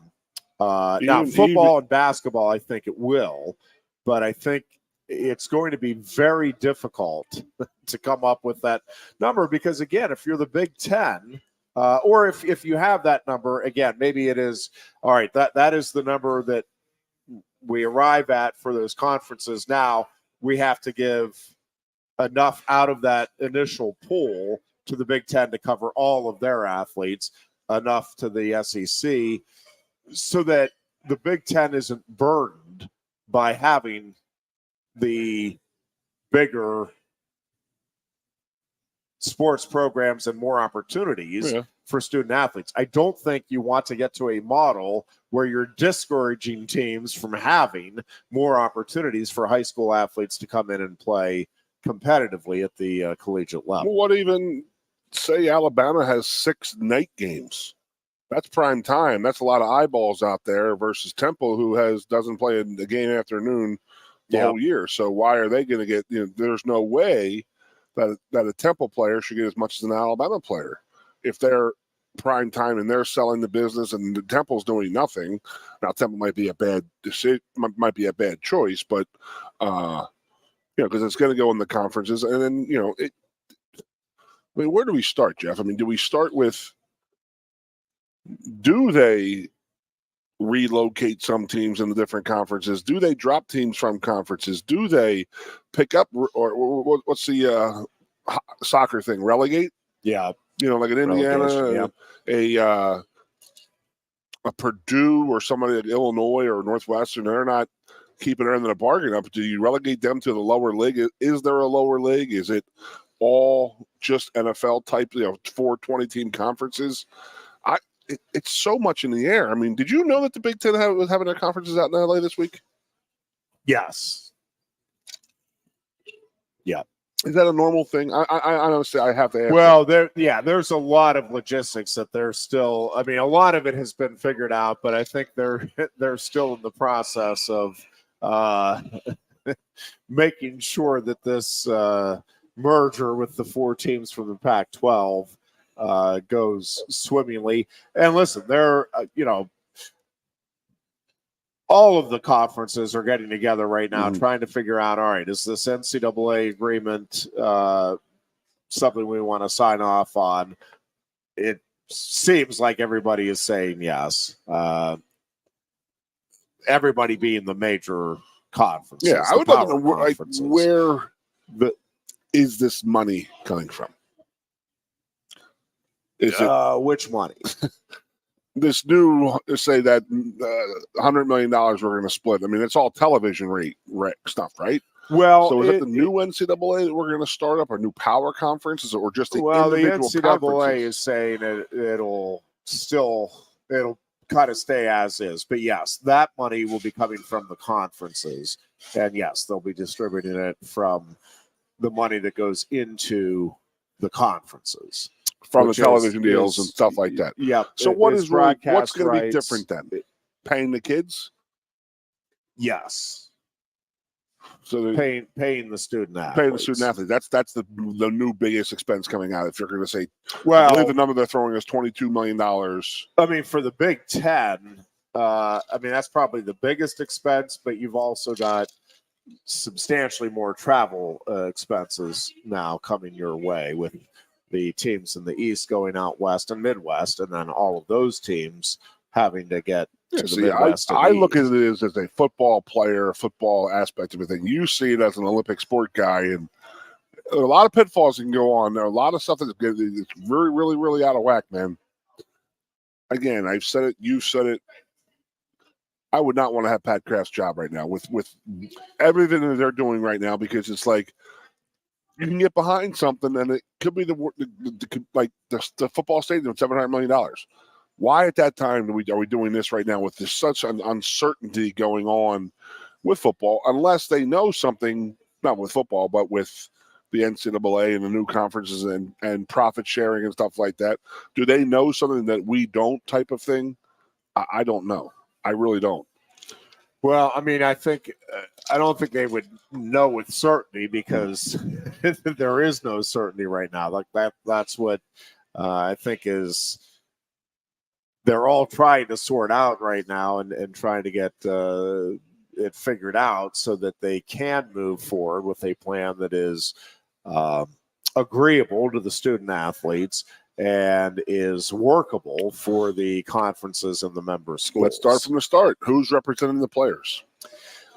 Now, football and basketball, I think it will, but I think it's going to be very difficult to come up with that number because, again, if you're the Big Ten, or if you have that number, again, maybe it is, all right, that is the number that we arrive at for those conferences. Now we have to give enough out of that initial pool to the Big Ten to cover all of their athletes, enough to the SEC, so that the Big Ten isn't burdened by having the bigger sports programs and more opportunities for student athletes. I don't think you want to get to a model where you're discouraging teams from having more opportunities for high school athletes to come in and play competitively at the collegiate level. Well, what even say Alabama has 6 night games? That's prime time. That's a lot of eyeballs out there versus Temple, who doesn't play a game afternoon the whole year. So why are they going to get? There's no way that a Temple player should get as much as an Alabama player if they're prime time and they're selling the business and the Temple's doing nothing. Now Temple might be a bad decision, might be a bad choice, but because it's going to go in the conferences, and then where do we start, Jeff? I mean, do we start with, do they relocate some teams in the different conferences? Do they drop teams from conferences? Do they pick up, or what's the soccer thing? Relegate? Yeah. Like in Indiana, a Purdue or somebody at Illinois or Northwestern, they're not keeping their end of the bargain up. Do you relegate them to the lower league? Is there a lower league? Is it all just NFL type, 4 20-team conferences? It's so much in the air. I mean, did you know that the Big Ten was having their conferences out in LA this week? Yes. Yeah. Is that a normal thing? I honestly, I have to ask. Well, there's a lot of logistics that they're still. I mean, a lot of it has been figured out, but I think they're still in the process of making sure that this merger with the 4 teams from the Pac-12 goes swimmingly. And listen, they're all of the conferences are getting together right now, trying to figure out, all right, is this NCAA agreement something we want to sign off on? It seems like everybody is saying yes. Everybody being the major conferences. Yeah, I would love to know where is this money coming from? Is it which money? This new, say that $100 million we're going to split. I mean, it's all television rate stuff, right? Well, so is it the new NCAA that we're going to start up, or new power conferences, or just the individual the NCAA is saying it'll kind of stay as is. But yes, that money will be coming from the conferences, and yes, they'll be distributing it from the money that goes into the conferences. From the television deals and stuff like that. Yeah. So what's going to be different then? Paying the kids? Yes. So paying the student athletes. Paying the student athlete. That's the new biggest expense coming out. If you're going to say, well, I believe the number they're throwing is $22 million. I mean, for the Big Ten, that's probably the biggest expense, but you've also got substantially more travel expenses now coming your way with the teams in the East going out West and Midwest, and then all of those teams having to get to the Midwest. I look at it as a football player, football aspect of everything. You see it as an Olympic sport guy, and a lot of pitfalls can go on. There are a lot of stuff that's really, really, really out of whack, man. Again, I've said it. You said it. I would not want to have Pat Kraft's job right now with everything that they're doing right now, because it's like you can get behind something and it could be the football stadium, $700 million. Why at that time are we doing this right now with such an uncertainty going on with football, unless they know something, not with football, but with the NCAA and the new conferences and profit sharing and stuff like that? Do they know something that we don't, type of thing? I don't know. I really don't. Well, I mean, I don't think they would know with certainty, because there is no certainty right now. Like that's what I think is they're all trying to sort out right now and trying to get it figured out so that they can move forward with a plan that is agreeable to the student athletes and is workable for the conferences and the member schools. Let's start from the start. Who's representing the players?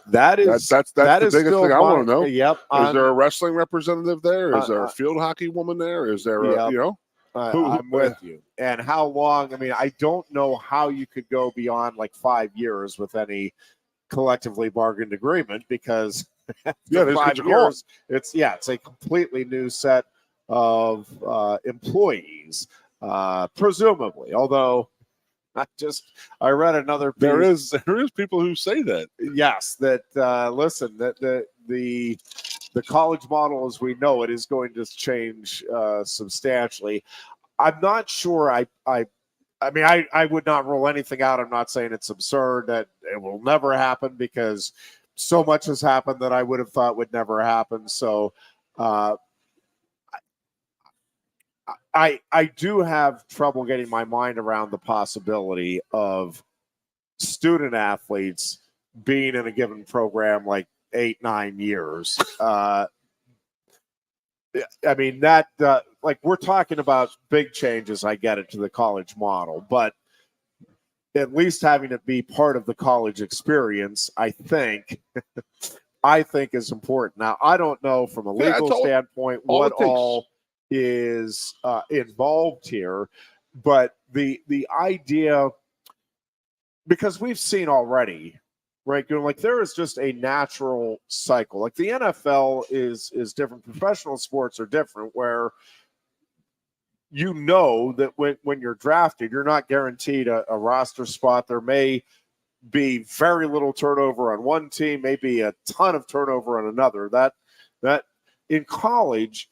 That's the biggest thing I want to know. Yep. Is there a wrestling representative there? Is there a field hockey woman there? Is there I'm with you. And how long? I mean, I don't know how you could go beyond like 5 years with any collectively bargained agreement, because 5 years, it's a completely new set of employees, presumably. Although I read another piece. There is people who say that. Yes, that listen, that the college model as we know it is going to change substantially. I'm not sure. I would not rule anything out. I'm not saying it's absurd that it will never happen, because so much has happened that I would have thought would never happen. So I do have trouble getting my mind around the possibility of student athletes being in a given program like 8-9 years. I mean, that we're talking about big changes, I get it, to the college model, but at least having it be part of the college experience, I think is important. Now, I don't know from a legal standpoint what all is involved here, but the idea, because we've seen already, right, like there is just a natural cycle. Like the NFL is different. Professional sports are different, where you know that when you're drafted, you're not guaranteed a roster spot. There may be very little turnover on one team, maybe a ton of turnover on another. That in college,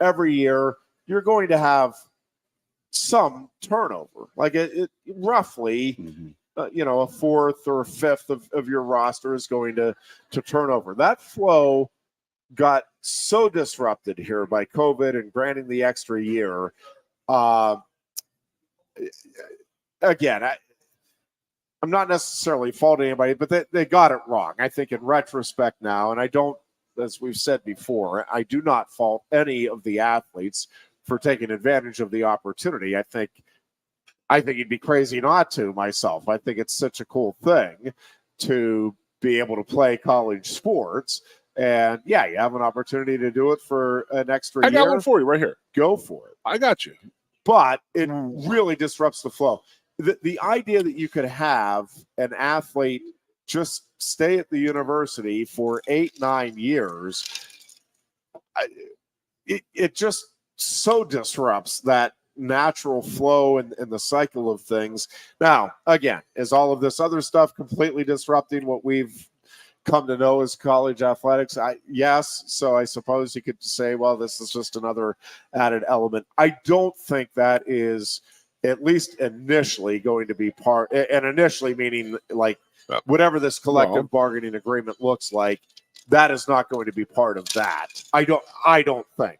every year you're going to have some turnover. Like it roughly, a fourth or a fifth of your roster is going to turn over. That flow got so disrupted here by COVID and granting the extra year. Again, I'm not necessarily faulting anybody, but they got it wrong. I think in retrospect now, and I don't, as we've said before, I do not fault any of the athletes for taking advantage of the opportunity. I think you'd be crazy not to myself. I think it's such a cool thing to be able to play college sports. And you have an opportunity to do it for an extra year. I got one for you right here. Go for it. I got you. But it really disrupts the flow. The idea that you could have an athlete just stay at the university for 8-9 years, it just so disrupts that natural flow and the cycle of things. Now, again, is all of this other stuff completely disrupting what we've come to know as college athletics? Yes. So I suppose you could say, well, this is just another added element. I don't think that is, at least initially, going to be part, and initially meaning like whatever this collective bargaining agreement looks like that is not going to be part of that. I don't think.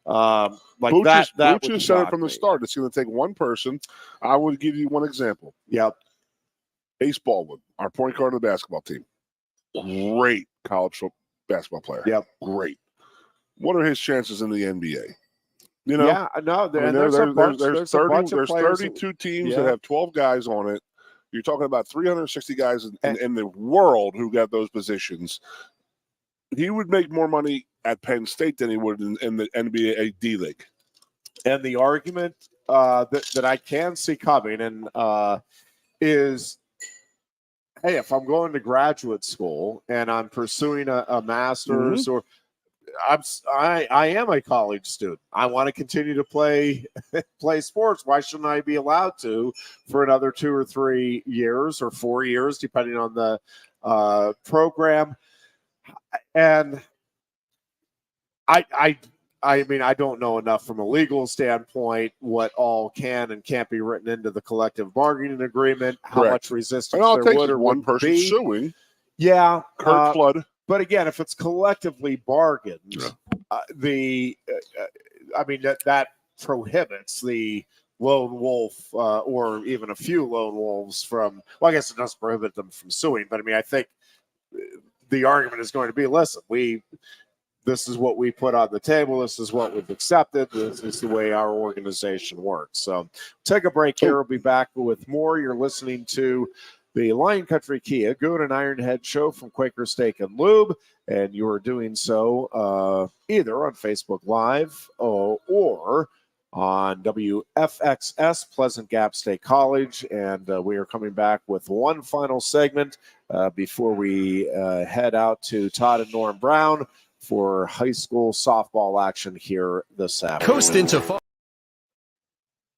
Booch that Booch would has said it shock from the me. start. It's going to take one person. I would give you one example. Yep. Ace Baldwin, our point guard of the basketball team. Great college basketball player. Yep. Great. What are his chances in the NBA? You know, Yeah, no, there's a bunch, there's a bunch of players 32 teams yeah. that have 12 guys on it. You're talking about 360 guys in the world who got those positions. He would make more money at Penn State than he would in the NBA D League. And the argument that I can see coming is, hey, if I'm going to graduate school and I'm pursuing a master's or I am a college student. I want to continue to play sports. Why shouldn't I be allowed to for another 2 or 3 years or 4 years, depending on the program? And I mean, I don't know enough from a legal standpoint what all can and can't be written into the collective bargaining agreement, how Correct. much resistance And all it there takes would is or one wouldn't person be. suing. Yeah. Kurt Flood. But again, if it's collectively bargained, I mean, that prohibits the lone wolf or even a few lone wolves from, well, I guess it doesn't prohibit them from suing. But I mean, I think the argument is going to be, listen, this is what we put on the table. This is what we've accepted. This is the way our organization works. So take a break here. We'll be back with more. You're listening to the Lion Country Kia Goon and Ironhead show from Quaker Steak and Lube, and you are doing so either on Facebook Live or on WFXS Pleasant Gap State College. And we are coming back with one final segment before we head out to Todd and Norm Brown for high school softball action here this afternoon.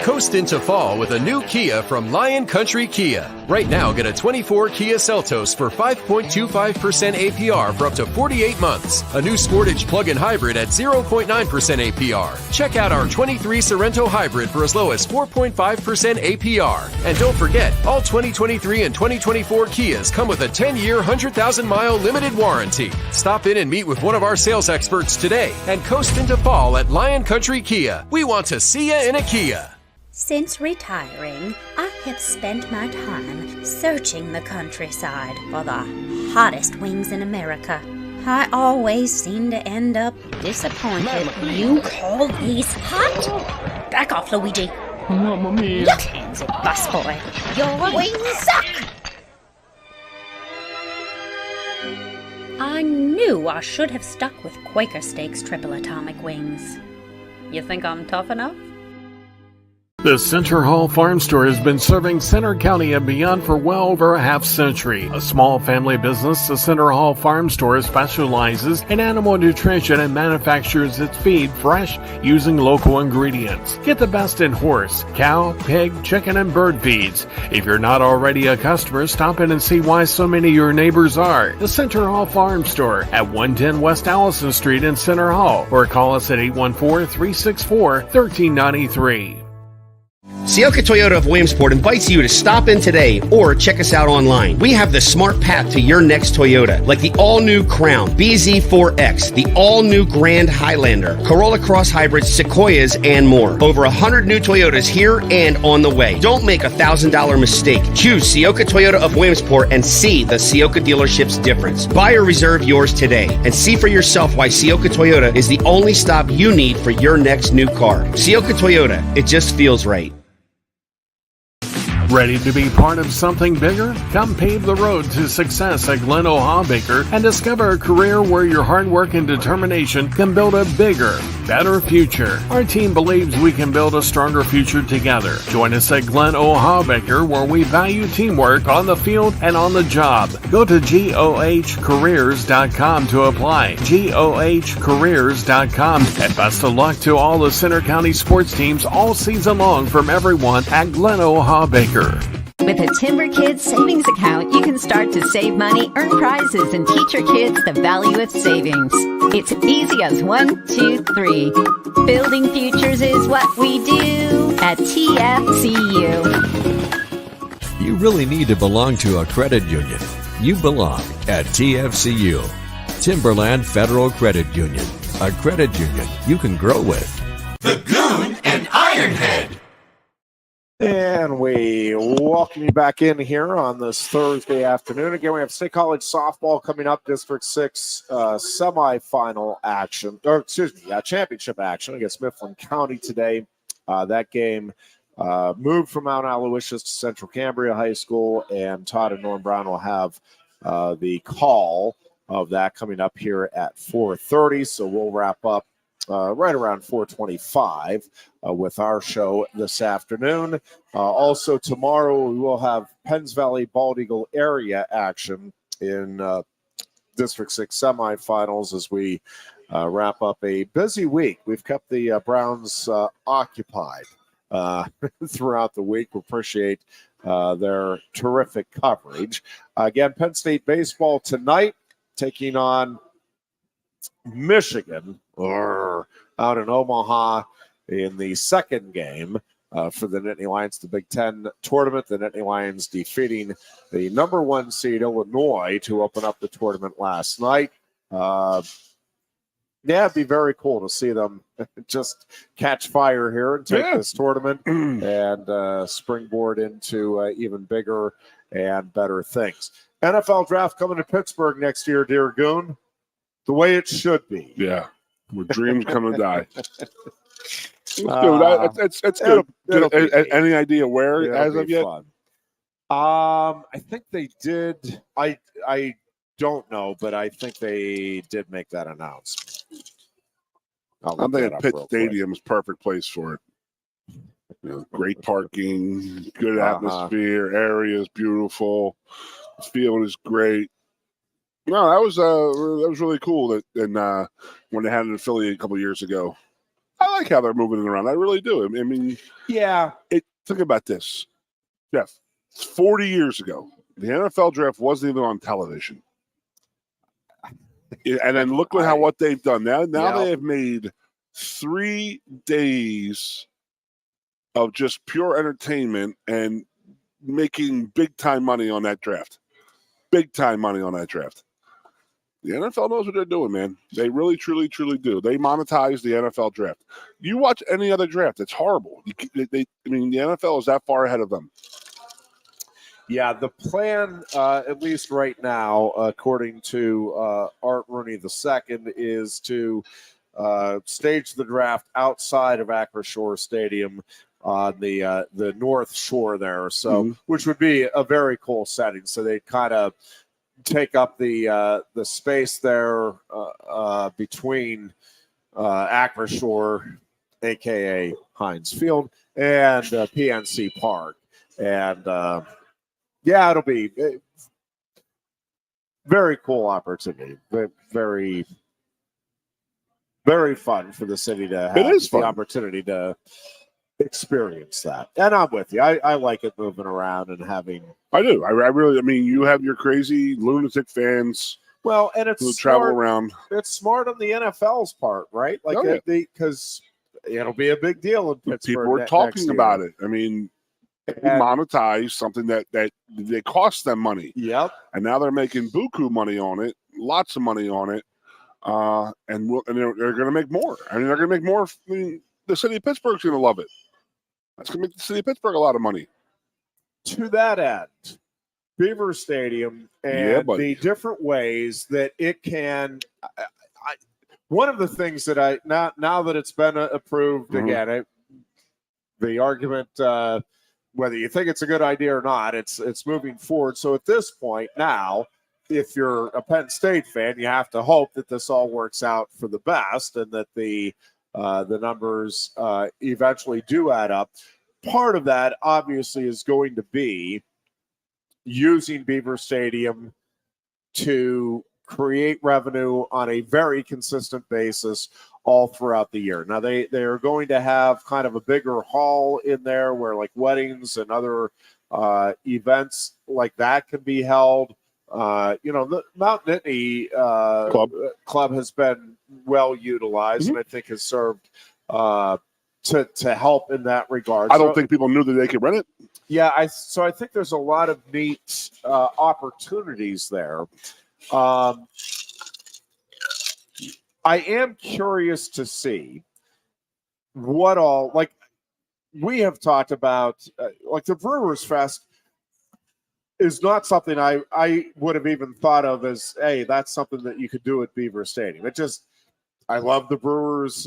Coast into fall with a new Kia from Lion Country Kia. Right now, get a 24 Kia Seltos for 5.25% APR for up to 48 months. A new Sportage plug-in hybrid at 0.9% APR. Check out our 23 Sorrento hybrid for as low as 4.5% APR. And don't forget, all 2023 and 2024 Kias come with a 10-year, 100,000-mile limited warranty. Stop in and meet with one of our sales experts today and coast into fall at Lion Country Kia. We want to see you in a Kia. Since retiring, I have spent my time searching the countryside for the hottest wings in America. I always seem to end up disappointed. You call these hot? Back off, Luigi. Mamma mia. Your hands it, busboy. Your wings suck! I knew I should have stuck with Quaker Steak's triple atomic wings. You think I'm tough enough? The Center Hall Farm Store has been serving Center County and beyond for well over a half century. A small family business, the Center Hall Farm Store specializes in animal nutrition and manufactures its feed fresh using local ingredients. Get the best in horse, cow, pig, chicken, and bird feeds. If you're not already a customer, stop in and see why so many of your neighbors are. The Center Hall Farm Store at 110 West Allison Street in Center Hall, or call us at 814-364-1393. Sioka Toyota of Williamsport invites you to stop in today or check us out online. We have the smart path to your next Toyota, like the all-new Crown, BZ4X, the all-new Grand Highlander, Corolla Cross Hybrids, Sequoias, and more. Over 100 new Toyotas here and on the way. Don't make a $1,000 mistake. Choose Sioka Toyota of Williamsport and see the Sioka dealership's difference. Buy or reserve yours today and see for yourself why Sioka Toyota is the only stop you need for your next new car. Sioka Toyota, it just feels right. Ready to be part of something bigger? Come pave the road to success at Glen O'Habaker and discover a career where your hard work and determination can build a bigger, better future. Our team believes we can build a stronger future together. Join us at Glen O'Habaker, where we value teamwork on the field and on the job. Go to GOHcareers.com to apply. GOHcareers.com. And best of luck to all the Center County sports teams all season long from everyone at Glen O'Habaker. With a Timber Kids savings account, you can start to save money, earn prizes, and teach your kids the value of savings. It's easy as 1, 2, 3. Building futures is what we do at TFCU. You really need to belong to a credit union. You belong at TFCU. Timberland Federal Credit Union, a credit union you can grow with. The Goon and Ironhead. And we welcome you back in here on this Thursday afternoon. Again, we have State College softball coming up, District 6 semifinal action, championship action against Mifflin County today. That game moved from Mount Aloysius to Central Cambria High School, and Todd and Norm Brown will have the call of that coming up here at 4:30. So we'll wrap up right around 4:25 with our show this afternoon. Also tomorrow we will have Penns Valley Bald Eagle area action in District 6 semifinals as we wrap up a busy week. We've kept the Browns occupied throughout the week. We appreciate their terrific coverage. Again, Penn State baseball tonight taking on Michigan out in Omaha in the second game for the Nittany Lions, the Big Ten tournament. The Nittany Lions defeating the number 1 seed Illinois to open up the tournament last night. It'd be very cool to see them just catch fire here and take this tournament and springboard into even bigger and better things. NFL draft coming to Pittsburgh next year, dear Goon. The way it should be. Yeah. Where dreams come to die. It's good. Any idea where as of yet? Fun. I think they did. I don't know, but I think they did make that announcement. I'm thinking Pitt Stadium is perfect place for it. You know, great parking, good atmosphere, area is beautiful, the field is great. No, that was really cool that when they had an affiliate a couple of years ago. I like how they're moving it around. I really do. I mean, think about this, Jeff. 40 years ago, the NFL draft wasn't even on television. And then look at what they've done. Now they have made 3 days of just pure entertainment and making big-time money on that draft. Big-time money on that draft. The NFL knows what they're doing, man. They really, truly, truly do. They monetize the NFL draft. You watch any other draft, it's horrible. The NFL is that far ahead of them. Yeah, the plan, at least right now, according to Art Rooney II, is to stage the draft outside of Acrisure Stadium on the North Shore there. So, which would be a very cool setting. So they kind of take up the space there between Acrisure, aka Heinz Field, and PNC Park, and it'll be a very cool opportunity. Very, very fun for the city to have the opportunity to experience that. And I'm with you. I like it moving around and having. I do. I really. I mean, you have your crazy lunatic fans. Well, and it's who travel around. It's smart on the NFL's part, right? Like, because it'll be a big deal in Pittsburgh. People are talking about it. I mean. Monetize something that they cost them money. Yep. And now they're making buku money on it, lots of money on it, and they're going to make more. I mean, they're going to make more. I mean, the city of Pittsburgh's going to love it. That's going to make the city of Pittsburgh a lot of money. To that end, Beaver Stadium and the different ways that it can. One of the things that now that it's been approved again, the argument. Whether you think it's a good idea or not, it's moving forward. So at this point now, if you're a Penn State fan, you have to hope that this all works out for the best and that the numbers eventually do add up. Part of that obviously is going to be using Beaver Stadium to create revenue on a very consistent basis all throughout the year. Now they're going to have kind of a bigger hall in there where like weddings and other events like that can be held. The Mount Nittany club has been well utilized and I think has served to help in that regard. I don't think people knew that they could rent it. Yeah, I think there's a lot of neat opportunities there. I am curious to see what all, like we have talked about, like the Brewers Fest is not something I would have even thought of as, hey, that's something that you could do at Beaver Stadium. It just, I love the Brewers.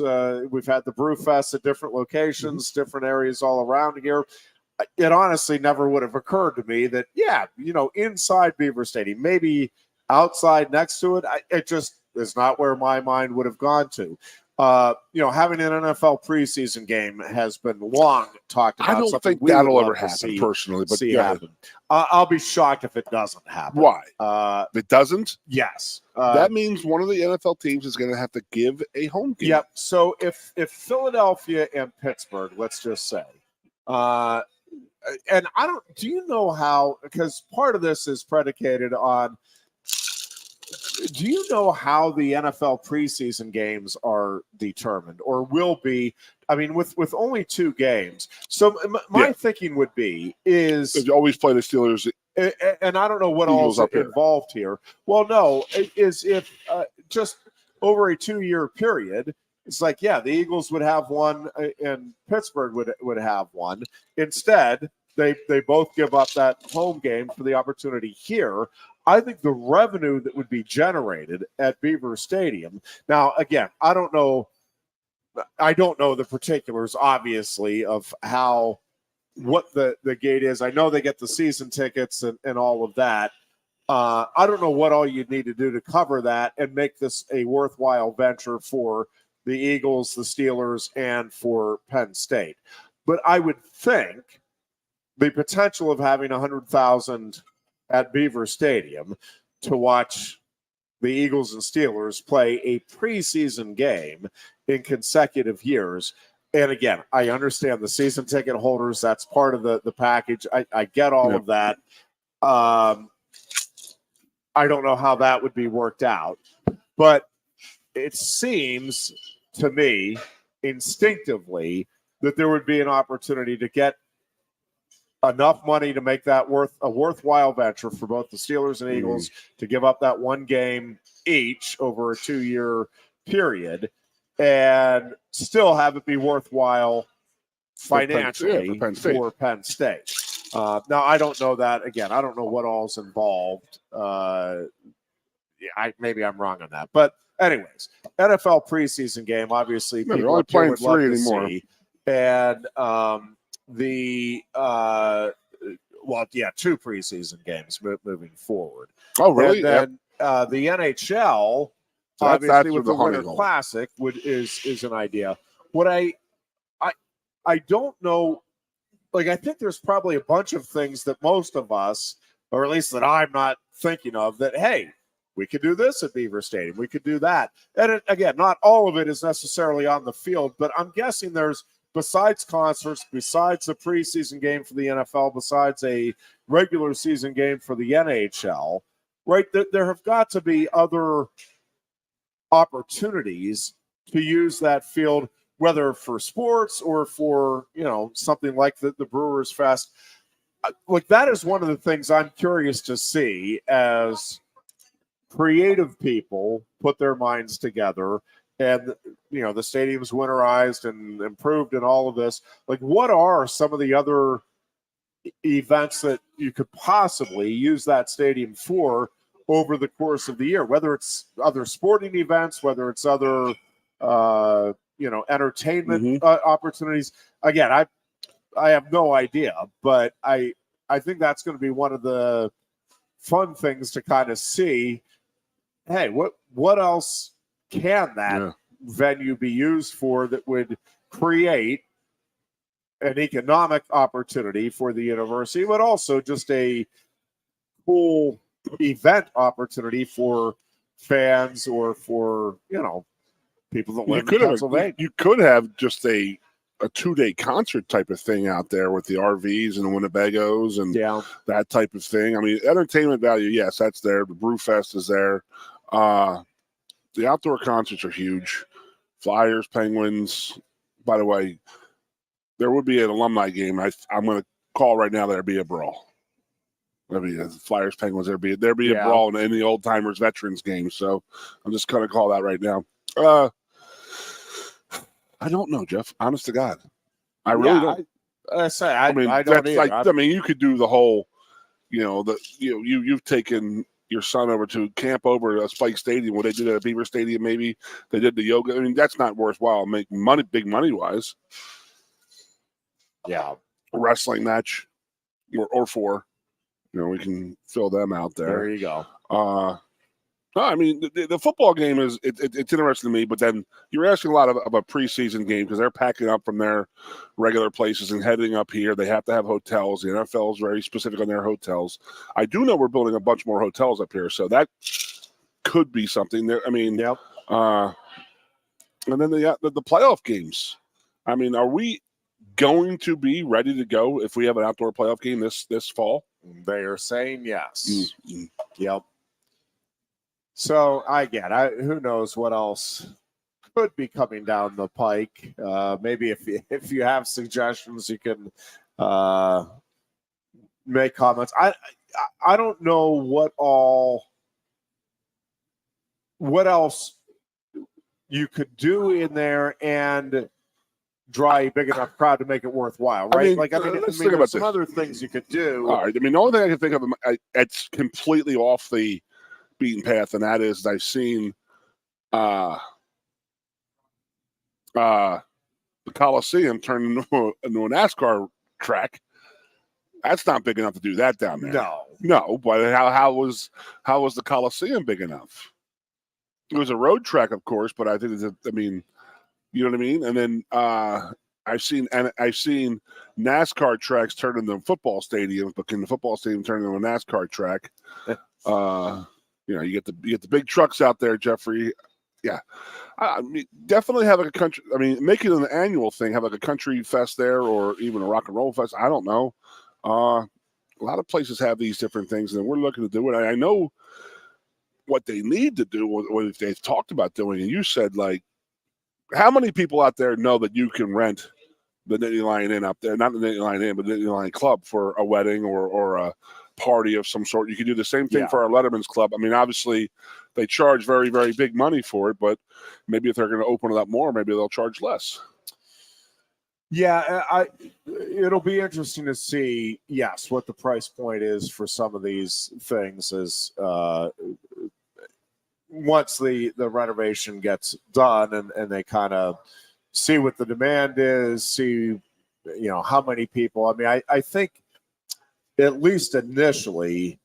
We've had the Brew Fest at different locations, different areas all around here. It honestly never would have occurred to me that, yeah, inside Beaver Stadium, maybe outside next to it, it just is not where my mind would have gone to. Having an NFL preseason game has been long talked about. I don't think that'll ever happen personally, but happen. I'll be shocked if it doesn't happen. Why? If it doesn't? Yes. That means one of the NFL teams is going to have to give a home game. Yep. So if Philadelphia and Pittsburgh, let's just say, and do you know how, because part of this is predicated on, do you know how the NFL preseason games are determined or will be? I mean, with only 2 games. So my thinking would be is you always play the Steelers. And I don't know what all's involved here. Well, no, is if just over a 2-year period, it's like, yeah, the Eagles would have one and Pittsburgh would have one. Instead, they both give up that home game for the opportunity here. I think the revenue that would be generated at Beaver Stadium. Now, again, I don't know the particulars, obviously, of what the gate is. I know they get the season tickets and all of that. I don't know what all you'd need to do to cover that and make this a worthwhile venture for the Eagles, the Steelers, and for Penn State. But I would think the potential of having 100,000 at Beaver Stadium to watch the Eagles and Steelers play a preseason game in consecutive years. And again, I understand the season ticket holders, that's part of the package. I get all of that. I don't know how that would be worked out, but it seems to me instinctively that there would be an opportunity to get enough money to make that a worthwhile venture for both the Steelers and Eagles to give up that one game each over a 2-year period and still have it be worthwhile financially for Penn State. Now, I don't know that. Again, I don't know what all's involved. Maybe I'm wrong on that. But anyways, NFL preseason game, obviously. They're only playing 3 anymore. And 2 preseason games moving forward. Oh, really? And then the NHL, obviously with the Winter Classic, is an idea. What I don't know, like I think there's probably a bunch of things that most of us, or at least that I'm not thinking of, that, hey, we could do this at Beaver Stadium. We could do that. And again, not all of it is necessarily on the field, but I'm guessing there's, besides concerts, besides the preseason game for the NFL, besides a regular season game for the NHL, right, there have got to be other opportunities to use that field, whether for sports or for, something like the Brewers Fest. Like, that is one of the things I'm curious to see as creative people put their minds together. And, the stadium's winterized and improved and all of this. Like, what are some of the other events that you could possibly use that stadium for over the course of the year? Whether it's other sporting events, whether it's other, entertainment opportunities. Again, I have no idea, but I think that's going to be one of the fun things to kind of see. Hey, what else can that venue be used for that would create an economic opportunity for the university, but also just a cool event opportunity for fans or for, people that live in Pennsylvania. You could have just a 2-day concert type of thing out there with the RVs and the Winnebagos and that type of thing. I mean, entertainment value, yes, that's there. The Brewfest is there. The outdoor concerts are huge. Flyers, Penguins. By the way, there would be an alumni game. I'm going to call right now there'd be a brawl. There'd be Flyers, Penguins. There'd be a brawl in the old timers veterans game. So I'm just going to call that right now. I don't know, Jeff. Honest to God, I really don't. I don't either. I mean, you could do the whole, you've taken your son over to camp over at Spike Stadium, what they did at Beaver Stadium, maybe they did the yoga. I mean, that's not worthwhile. Make money, big money wise. Yeah, wrestling match or 4. We can fill them out there. There you go. No, I mean, the football game it's interesting to me, but then you're asking a lot of a preseason game because they're packing up from their regular places and heading up here. They have to have hotels. The NFL is very specific on their hotels. I do know we're building a bunch more hotels up here, so that could be something there. I mean, yep. And then the playoff games. I mean, are we going to be ready to go if we have an outdoor playoff game this fall? They are saying yes. Mm-hmm. Yep. So who knows what else could be coming down the pike. Maybe if you have suggestions, you can make comments. I don't know what else you could do in there and draw a big enough crowd to make it worthwhile, right? Let's think about there's some this. other things you could do. All right. I mean, the only thing I can think of, it's completely off the beaten path, and that is I've seen the Coliseum turn into a NASCAR track. That's not big enough to do that down there. No. But how was the Coliseum big enough? It was a road track, of course, but I think you know what I mean. And then I've seen NASCAR tracks turn into football stadiums, but can the football stadium turn into a NASCAR track? You get the big trucks out there, Jeffrey. Yeah, I mean, definitely have a country. I mean, make it an annual thing. Have a country fest there, or even a rock and roll fest. I don't know. A lot of places have these different things, and we're looking to do it. I know what they need to do, what they've talked about doing. And you said, how many people out there know that you can rent the Nittany Lion Inn up there? Not the Nittany Lion Inn, but the Nittany Lion Club for a wedding or a party of some sort. You can do the same thing for our Letterman's Club. I mean, obviously, they charge very, very big money for it, but maybe if they're going to open it up more, maybe they'll charge less. Yeah, it'll be interesting to see, what the price point is for some of these things as once the renovation gets done and they kind of see what the demand is, see, how many people. I mean, I think at least initially,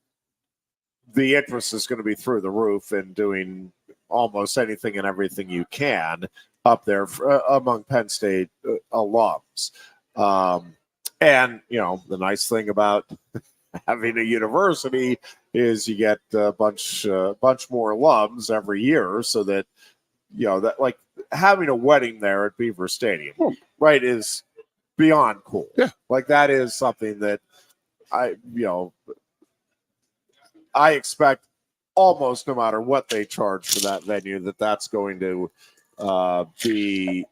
the interest is going to be through the roof in doing almost anything and everything you can up there among Penn State alums. And, the nice thing about having a university is you get a bunch more alums every year so that, that like having a wedding there at Beaver Stadium, right, is beyond cool. Yeah. Like that is something that I expect almost no matter what they charge for that venue, that's going to be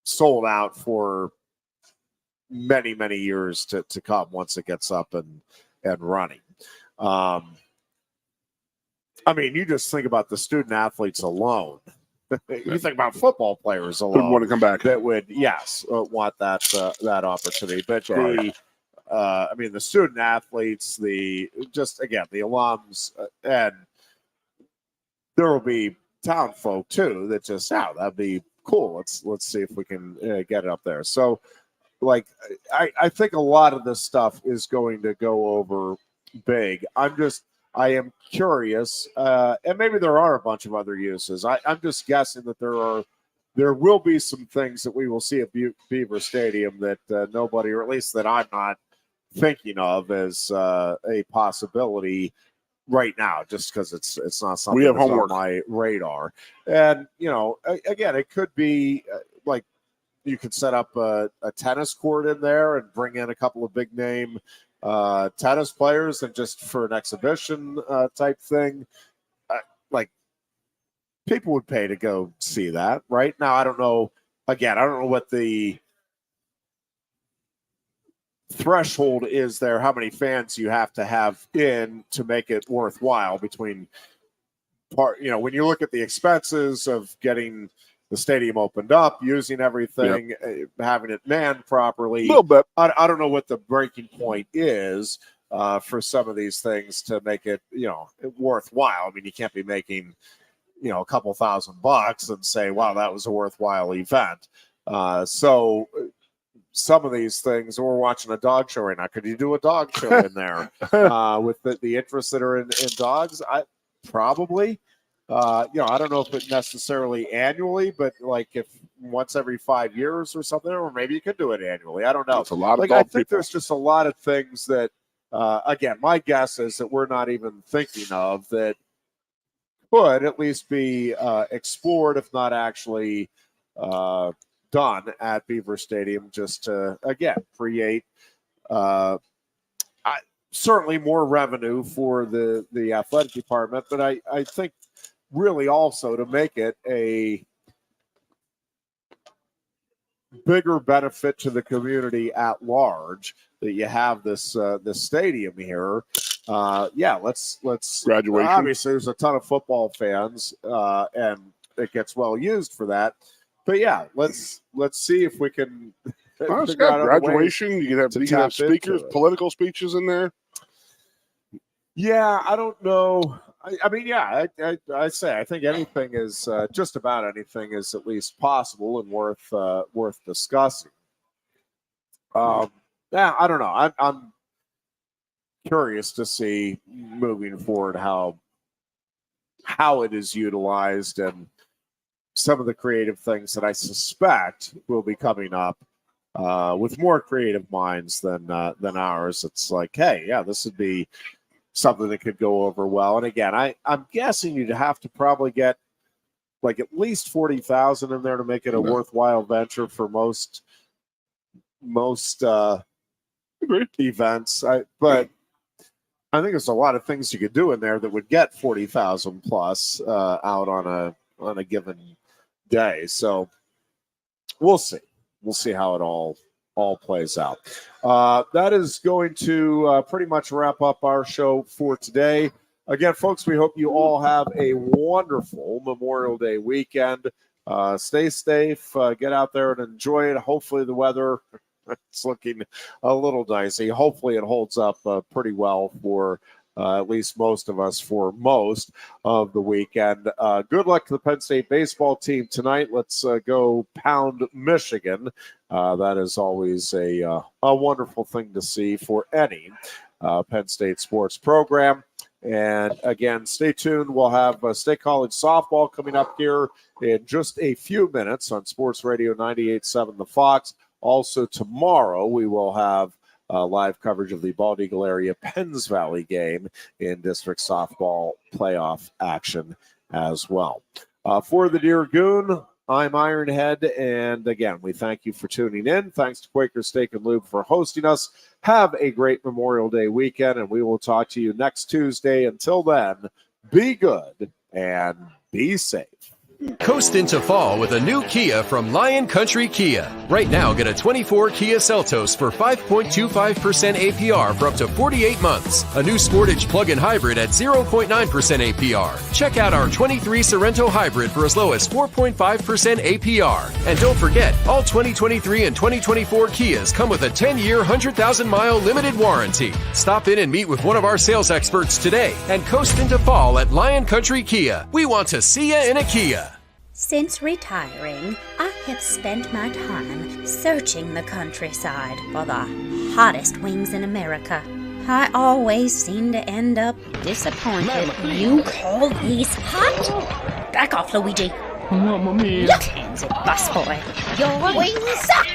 sold out for many, many years to come once it gets up and running. I mean, you just think about the student athletes alone. You think about football players alone. Wouldn't want to come back. That would, want that opportunity. But the student athletes, the alums, and there will be town folk too that just, that'd be cool. Let's see if we can get it up there. So, I think a lot of this stuff is going to go over big. I am curious, and maybe there are a bunch of other uses. I'm just guessing that there will be some things that we will see at Beaver Stadium that nobody, or at least that I'm not thinking of as a possibility right now, just because it's not something we have that's homework on my radar. And again, it could be like you could set up a tennis court in there and bring in a couple of big name tennis players, and just for an exhibition type thing, people would pay to go see that. Right now, I don't know. Again, I don't know what the threshold is there, how many fans you have to have in to make it worthwhile between part, when you look at the expenses of getting the stadium opened up, using everything, having it manned properly, A little bit. I don't know what the breaking point is for some of these things to make it, worthwhile. I mean, you can't be making, a couple $1,000 and say, wow, that was a worthwhile event. So some of these things, we're watching a dog show right now. Could you do a dog show in there with the interests that are in dogs? Probably. I don't know if it necessarily annually, but like if once every 5 years or something, or maybe you could do it annually. I don't know. It's a lot of I think people. there's just a lot of things that, again, my guess is that we're not even thinking of that could at least be explored, if not actually done at Beaver Stadium, just to, again, create certainly more revenue for the athletic department, but I think really also to make it a bigger benefit to the community at large that you have this stadium here. Let's Graduation. Obviously, there's a ton of football fans, and it gets well used for that. But yeah, let's see if we can. Figure out graduation. You can have speakers, political speeches in there. Yeah, I don't know. I mean, yeah, I say I think anything is just about anything is at least possible and worth discussing. I don't know. I'm curious to see moving forward how it is utilized and some of the creative things that I suspect will be coming up with more creative minds than ours. It's like, hey, yeah, this would be something that could go over well. And again, I'm guessing you'd have to probably get like at least 40,000 in there to make it a worthwhile venture for most events. But I think there's a lot of things you could do in there that would get 40,000 plus out on a given day. So we'll see. We'll see how it all plays out. That is going to pretty much wrap up our show for today. Again, folks, we hope you all have a wonderful Memorial Day weekend. Stay safe. Get out there and enjoy it. Hopefully the weather, it's looking a little dicey. Hopefully it holds up pretty well for at least most of us for most of the weekend. Good luck to the Penn State baseball team tonight. Let's go pound Michigan. That is always a wonderful thing to see for any Penn State sports program. And again, stay tuned. We'll have State College softball coming up here in just a few minutes on Sports Radio 98.7 The Fox. Also tomorrow, we will have live coverage of the Bald Eagle area Penns Valley game in district softball playoff action as well. For the Dear Goon, I'm Ironhead, and again, we thank you for tuning in. Thanks to Quaker Steak and Lube for hosting us. Have a great Memorial Day weekend, and we will talk to you next Tuesday. Until then, be good and be safe. Coast into fall with a new Kia from Lion Country Kia. Right now, get a 24 Kia Seltos for 5.25% APR for up to 48 months. A new Sportage plug-in hybrid at 0.9% APR. Check out our 23 Sorrento hybrid for as low as 4.5% APR. And don't forget, all 2023 and 2024 Kias come with a 10-year, 100,000-mile limited warranty. Stop in and meet with one of our sales experts today and coast into fall at Lion Country Kia. We want to see you in a Kia. Since retiring, I have spent my time searching the countryside for the hottest wings in America. I always seem to end up disappointed. You call these hot? Back off, Luigi. Mamma mia. Your hands it, busboy. Your wings suck.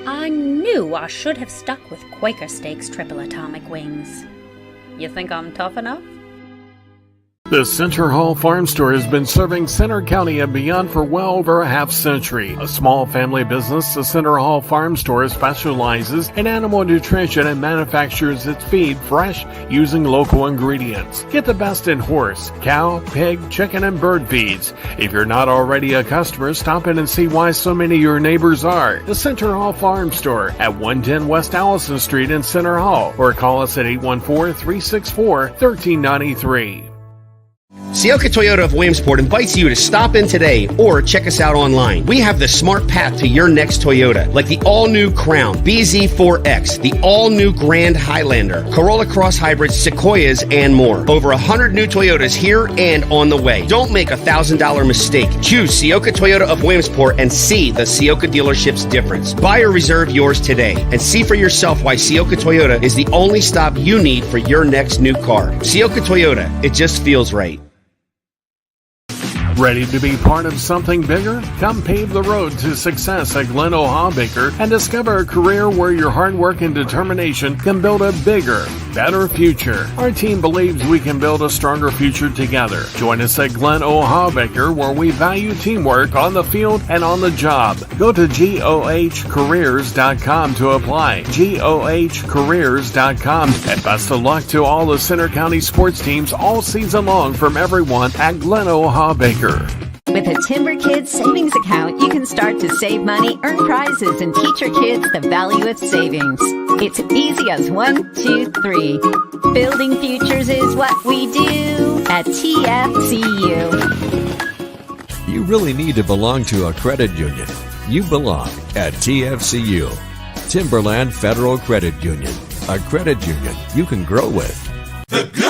I knew I should have stuck with Quaker Steak's triple atomic wings. You think I'm tough enough? The Center Hall Farm Store has been serving Center County and beyond for well over a half century. A small family business, the Center Hall Farm Store specializes in animal nutrition and manufactures its feed fresh using local ingredients. Get the best in horse, cow, pig, chicken, and bird feeds. If you're not already a customer, stop in and see why so many of your neighbors are. The Center Hall Farm Store at 110 West Allison Street in Center Hall, or call us at 814-364-1393. Sioka Toyota of Williamsport invites you to stop in today or check us out online. We have the smart path to your next Toyota, like the all-new Crown, BZ4X, the all-new Grand Highlander, Corolla Cross Hybrids, Sequoias, and more. Over 100 new Toyotas here and on the way. Don't make a $1,000 mistake. Choose Sioka Toyota of Williamsport and see the Sioka dealership's difference. Buy or reserve yours today and see for yourself why Sioka Toyota is the only stop you need for your next new car. Sioka Toyota, it just feels right. Ready to be part of something bigger? Come pave the road to success at Glen O'Habaker and discover a career where your hard work and determination can build a bigger, better future. Our team believes we can build a stronger future together. Join us at Glen O'Habaker, where we value teamwork on the field and on the job. Go to GOHcareers.com to apply. GOHcareers.com. And best of luck to all the Center County sports teams all season long from everyone at Glen O'Habaker. With a Timber Kids savings account, you can start to save money, earn prizes, and teach your kids the value of savings. It's easy as 1, 2, 3. Building futures is what we do at TFCU. You really need to belong to a credit union. You belong at TFCU, Timberland Federal Credit Union, a credit union you can grow with. The Goon